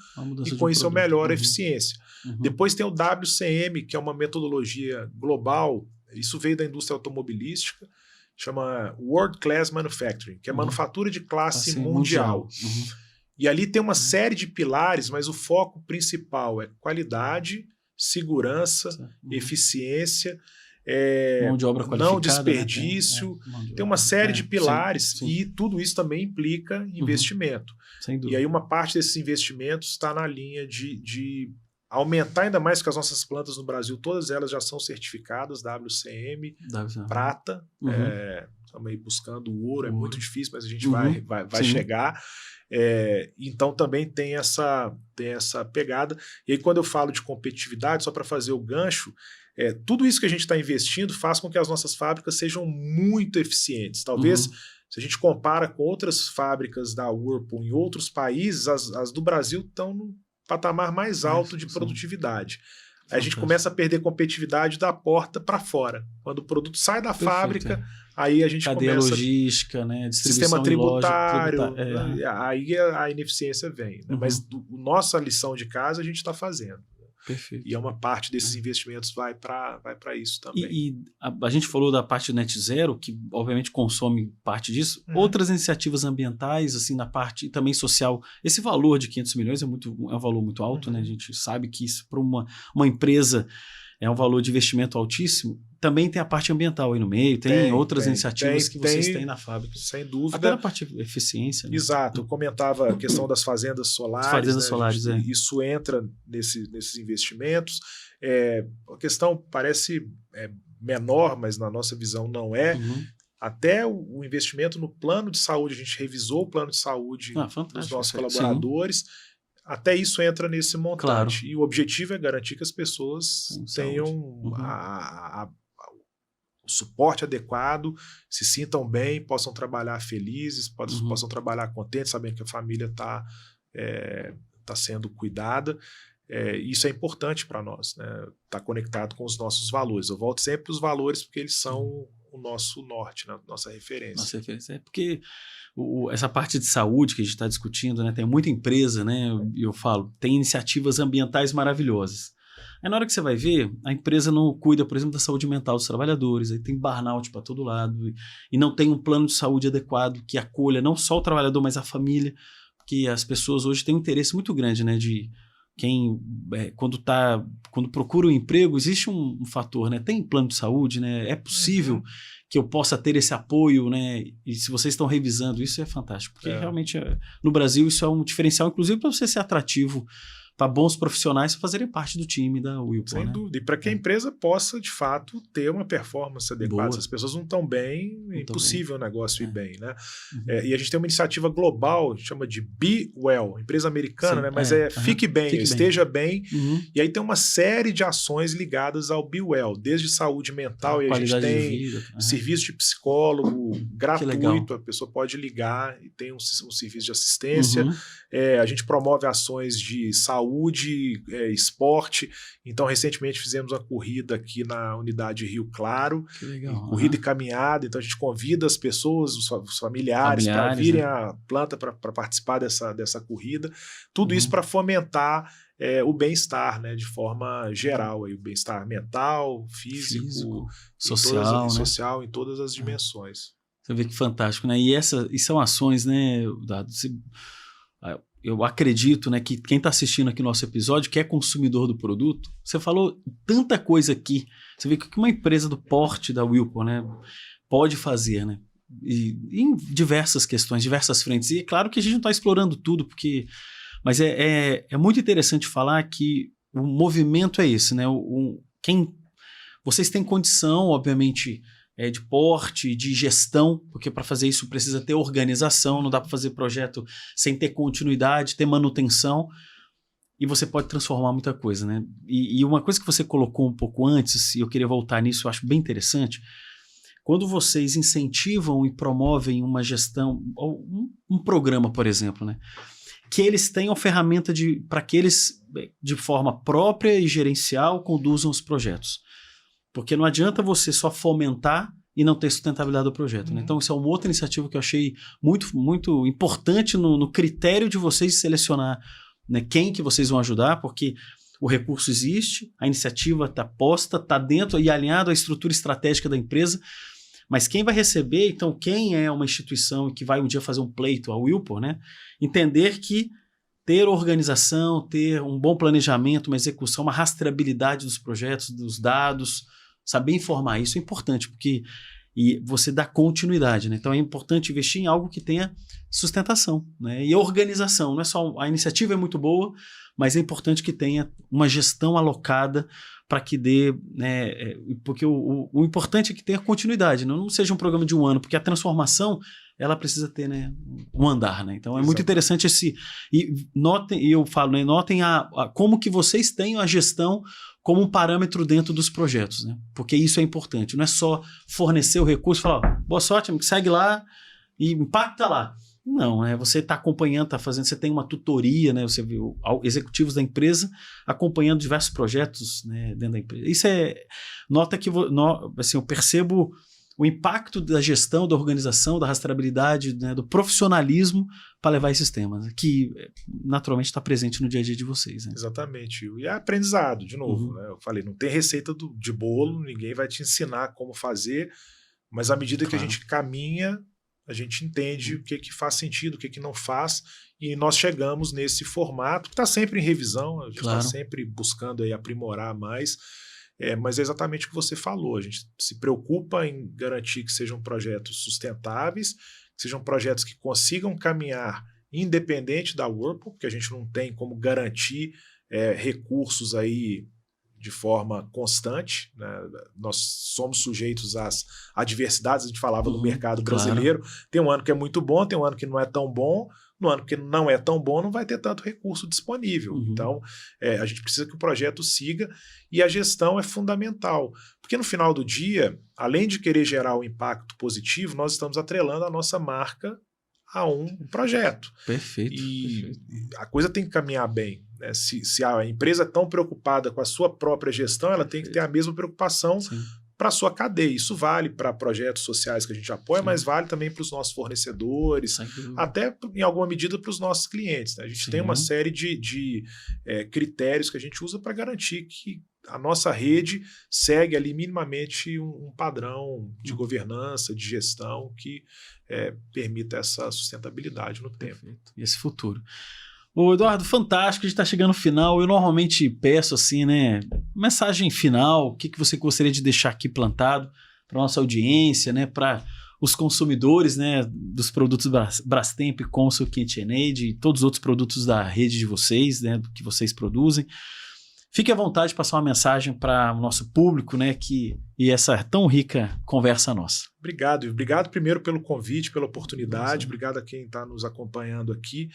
[SPEAKER 3] e com isso eu melhoro a eficiência. Uhum. Depois tem o WCM, que é uma metodologia global. Isso veio da indústria automobilística. Chama World Class Manufacturing, que é manufatura de classe mundial. Uhum. E ali tem uma série de pilares, mas o foco principal é qualidade, segurança, eficiência,
[SPEAKER 2] mão de obra qualificada,
[SPEAKER 3] não desperdício. Né? Tem uma série de pilares e tudo isso também implica investimento.
[SPEAKER 2] Sem dúvida.
[SPEAKER 3] E aí uma parte desses investimentos está na linha de aumentar ainda mais, que as nossas plantas no Brasil, todas elas já são certificadas, WCM, prata. Estamos aí buscando o ouro, é muito difícil, mas a gente vai chegar. Então também tem essa pegada. E aí quando eu falo de competitividade, só para fazer o gancho, tudo isso que a gente está investindo faz com que as nossas fábricas sejam muito eficientes. Talvez, se a gente compara com outras fábricas da Whirlpool em outros países, as do Brasil estão no patamar mais alto de produtividade. Aí a gente começa a perder competitividade da porta para fora. Quando o produto sai da fábrica, aí a gente
[SPEAKER 2] cadeia
[SPEAKER 3] começa...
[SPEAKER 2] logística, né?
[SPEAKER 3] Sistema tributário, aí a ineficiência vem. Né? Mas nossa lição de casa a gente está fazendo.
[SPEAKER 2] Perfeito.
[SPEAKER 3] E é uma parte desses investimentos vai para isso também.
[SPEAKER 2] E a gente falou da parte do Net Zero, que obviamente consome parte disso. Outras iniciativas ambientais, assim, na parte também social. Esse valor de 500 milhões é um valor muito alto, né? A gente sabe que isso para uma empresa é um valor de investimento altíssimo. Também tem a parte ambiental aí no meio, tem outras iniciativas que vocês têm na fábrica.
[SPEAKER 3] Sem dúvida.
[SPEAKER 2] Até na parte de eficiência. Né?
[SPEAKER 3] Exato. Eu comentava a questão das fazendas solares. As
[SPEAKER 2] fazendas solares,
[SPEAKER 3] Isso entra nesses investimentos. A questão parece menor, mas na nossa visão não é. Até o investimento no plano de saúde, a gente revisou o plano de saúde dos nossos colaboradores. Até isso entra nesse montante. Claro. E o objetivo é garantir que as pessoas tenham o suporte adequado, se sintam bem, possam trabalhar felizes, possam trabalhar contentes, sabendo que a família está sendo cuidada. Isso é importante para nós, né? Tá conectado com os nossos valores. Eu volto sempre para os valores porque eles são o nosso norte, né? Nossa referência.
[SPEAKER 2] Nossa referência. É porque essa parte de saúde que a gente está discutindo, né? Tem muita empresa, né? Eu falo, tem iniciativas ambientais maravilhosas. Aí na hora que você vai ver, a empresa não cuida, por exemplo, da saúde mental dos trabalhadores, aí tem burnout para todo lado, e não tem um plano de saúde adequado que acolha não só o trabalhador, mas a família, porque as pessoas hoje têm um interesse muito grande, né, de quem, quando procura um emprego, existe um fator, né, tem plano de saúde, né, é possível que eu possa ter esse apoio, né, e se vocês estão revisando isso, é fantástico, porque realmente no Brasil isso é um diferencial, inclusive para você ser atrativo para bons profissionais fazerem parte do time da Whirlpool.
[SPEAKER 3] Sem dúvida. E para que a empresa possa, de fato, ter uma performance adequada. Boa. Se as pessoas não estão bem, é impossível o negócio ir bem. Né? E a gente tem uma iniciativa global, chama de Be Well, empresa americana, né? Mas fique bem, esteja bem. E aí tem uma série de ações ligadas ao Be Well, desde saúde mental, e a gente tem serviço de psicólogo gratuito, a pessoa pode ligar e tem um serviço de assistência. A gente promove ações de saúde, esporte. Então, recentemente fizemos uma corrida aqui na unidade Rio Claro.
[SPEAKER 2] Que legal.
[SPEAKER 3] Corrida e caminhada. Então, a gente convida as pessoas, os familiares para virem à planta para participar dessa corrida. Tudo isso para fomentar o bem-estar, né, de forma geral. Aí, o bem-estar mental, físico social, em todas as dimensões.
[SPEAKER 2] Você vê que fantástico, né? E são ações, né, Dado? Eu acredito, né, que quem está assistindo aqui o nosso episódio, que é consumidor do produto, você falou tanta coisa aqui. Você vê que uma empresa do porte da Whirlpool, né, pode fazer, né? E em diversas questões, diversas frentes. E é claro que a gente não está explorando tudo, mas é muito interessante falar que o movimento é esse, né? Vocês têm condição, obviamente, de porte, de gestão, porque para fazer isso precisa ter organização, não dá para fazer projeto sem ter continuidade, ter manutenção, e você pode transformar muita coisa, né? E uma coisa que você colocou um pouco antes, e eu queria voltar nisso, eu acho bem interessante, quando vocês incentivam e promovem uma gestão, ou um programa, por exemplo, né, que eles tenham ferramenta para que eles, de forma própria e gerencial, conduzam os projetos. Porque não adianta você só fomentar e não ter sustentabilidade do projeto. Né? Então, isso é uma outra iniciativa que eu achei muito, muito importante no critério de vocês selecionar, né, quem que vocês vão ajudar, porque o recurso existe, a iniciativa está posta, está dentro e alinhado à estrutura estratégica da empresa, mas quem vai receber, então, quem é uma instituição que vai um dia fazer um pleito, a Whirlpool, né, entender que ter organização, ter um bom planejamento, uma execução, uma rastreabilidade dos projetos, dos dados, saber informar isso é importante, porque você dá continuidade, né? Então é importante investir em algo que tenha sustentação, né? E organização, não é só a iniciativa é muito boa, mas é importante que tenha uma gestão alocada para que dê, né? Porque o importante é que tenha continuidade, não seja um programa de um ano, porque a transformação ela precisa ter, né, um andar, né? Então é muito interessante eu falo, né, notem como que vocês têm a gestão como um parâmetro dentro dos projetos, né? Porque isso é importante, não é só fornecer o recurso e falar, boa sorte, segue lá e impacta lá. Não, você está acompanhando, está fazendo, você tem uma tutoria, né? Você viu executivos da empresa acompanhando diversos projetos, né, dentro da empresa. Isso nota que assim, eu percebo o impacto da gestão, da organização, da rastreabilidade, né, do profissionalismo para levar esses temas, né, que naturalmente está presente no dia a dia de vocês. Né?
[SPEAKER 3] Exatamente. E é aprendizado, de novo. Né? Eu falei, não tem receita de bolo, ninguém vai te ensinar como fazer, mas à medida que a gente caminha, a gente entende o que faz sentido, o que não faz, e nós chegamos nesse formato que está sempre em revisão, a gente está sempre buscando aí aprimorar mais. Mas é exatamente o que você falou, a gente se preocupa em garantir que sejam projetos sustentáveis, que sejam projetos que consigam caminhar independente da Whirlpool, porque a gente não tem como garantir recursos aí de forma constante, né? Nós somos sujeitos às adversidades, a gente falava no mercado brasileiro, tem um ano que é muito bom, tem um ano que não é tão bom, no ano que não é tão bom não vai ter tanto recurso disponível. Então, a gente precisa que o projeto siga e a gestão é fundamental. Porque no final do dia, além de querer gerar um impacto positivo, nós estamos atrelando a nossa marca a um projeto.
[SPEAKER 2] Perfeito.
[SPEAKER 3] E a coisa tem que caminhar bem. Né? Se a empresa é tão preocupada com a sua própria gestão, ela tem que ter a mesma preocupação para a sua cadeia. Isso vale para projetos sociais que a gente apoia, mas vale também para os nossos fornecedores, até em alguma medida para os nossos clientes. Né? A gente tem uma série de critérios que a gente usa para garantir que a nossa rede segue ali minimamente um padrão de governança, de gestão que permita essa sustentabilidade no tempo.
[SPEAKER 2] E esse futuro. Ô Eduardo, fantástico, a gente está chegando no final. Eu normalmente peço assim, né, mensagem final, o que você gostaria de deixar aqui plantado para a nossa audiência, né, para os consumidores, né, dos produtos Brastemp, Consul, KitchenAid e todos os outros produtos da rede de vocês, né, que vocês produzem. Fique à vontade de passar uma mensagem para o nosso público, né, e essa tão rica conversa nossa.
[SPEAKER 3] Obrigado. Obrigado primeiro pelo convite, pela oportunidade. Obrigado a quem está nos acompanhando aqui.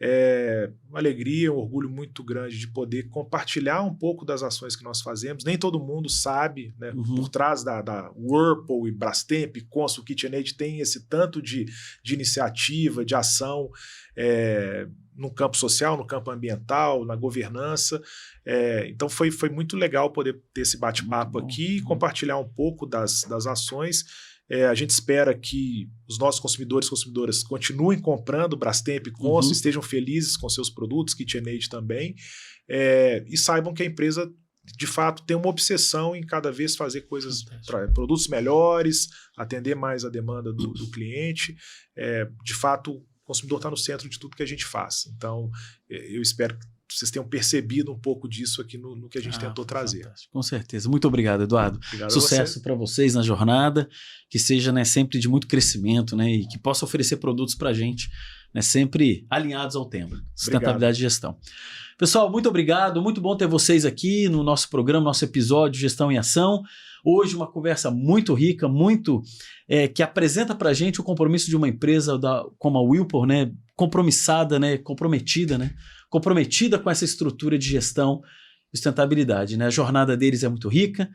[SPEAKER 3] É uma alegria, um orgulho muito grande de poder compartilhar um pouco das ações que nós fazemos. Nem todo mundo sabe, né, por trás da Whirlpool e Brastemp, Consul, KitchenAid tem esse tanto de iniciativa, de ação no campo social, no campo ambiental, na governança. Então foi muito legal poder ter esse bate-papo aqui e compartilhar um pouco das ações. A gente espera que os nossos consumidores e consumidoras continuem comprando Brastemp e Consul, estejam felizes com seus produtos, KitchenAid também, e saibam que a empresa, de fato, tem uma obsessão em cada vez fazer coisas, produtos melhores, atender mais a demanda do cliente. De fato, o consumidor está no centro de tudo que a gente faz. Então, eu espero que vocês tenham percebido um pouco disso aqui no que a gente tentou trazer.
[SPEAKER 2] Fantástico. Com certeza. Muito obrigado, Eduardo.
[SPEAKER 3] Obrigado.
[SPEAKER 2] Sucesso para vocês na jornada, que seja, né, sempre de muito crescimento, né, e que possa oferecer produtos para a gente, né, sempre alinhados ao tema. Sustentabilidade e gestão. Pessoal, muito obrigado. Muito bom ter vocês aqui no nosso programa, nosso episódio Gestão em Ação. Hoje uma conversa muito rica, que apresenta para a gente o compromisso de uma empresa como a Whirlpool, né, compromissada, né, comprometida com essa estrutura de gestão e sustentabilidade. Né? A jornada deles é muito rica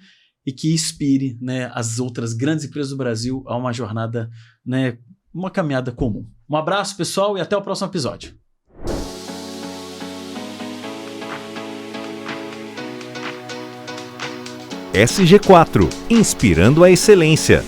[SPEAKER 2] e que inspire, né, as outras grandes empresas do Brasil a uma jornada, né, uma caminhada comum. Um abraço, pessoal, e até o próximo episódio.
[SPEAKER 1] SG4, inspirando a excelência.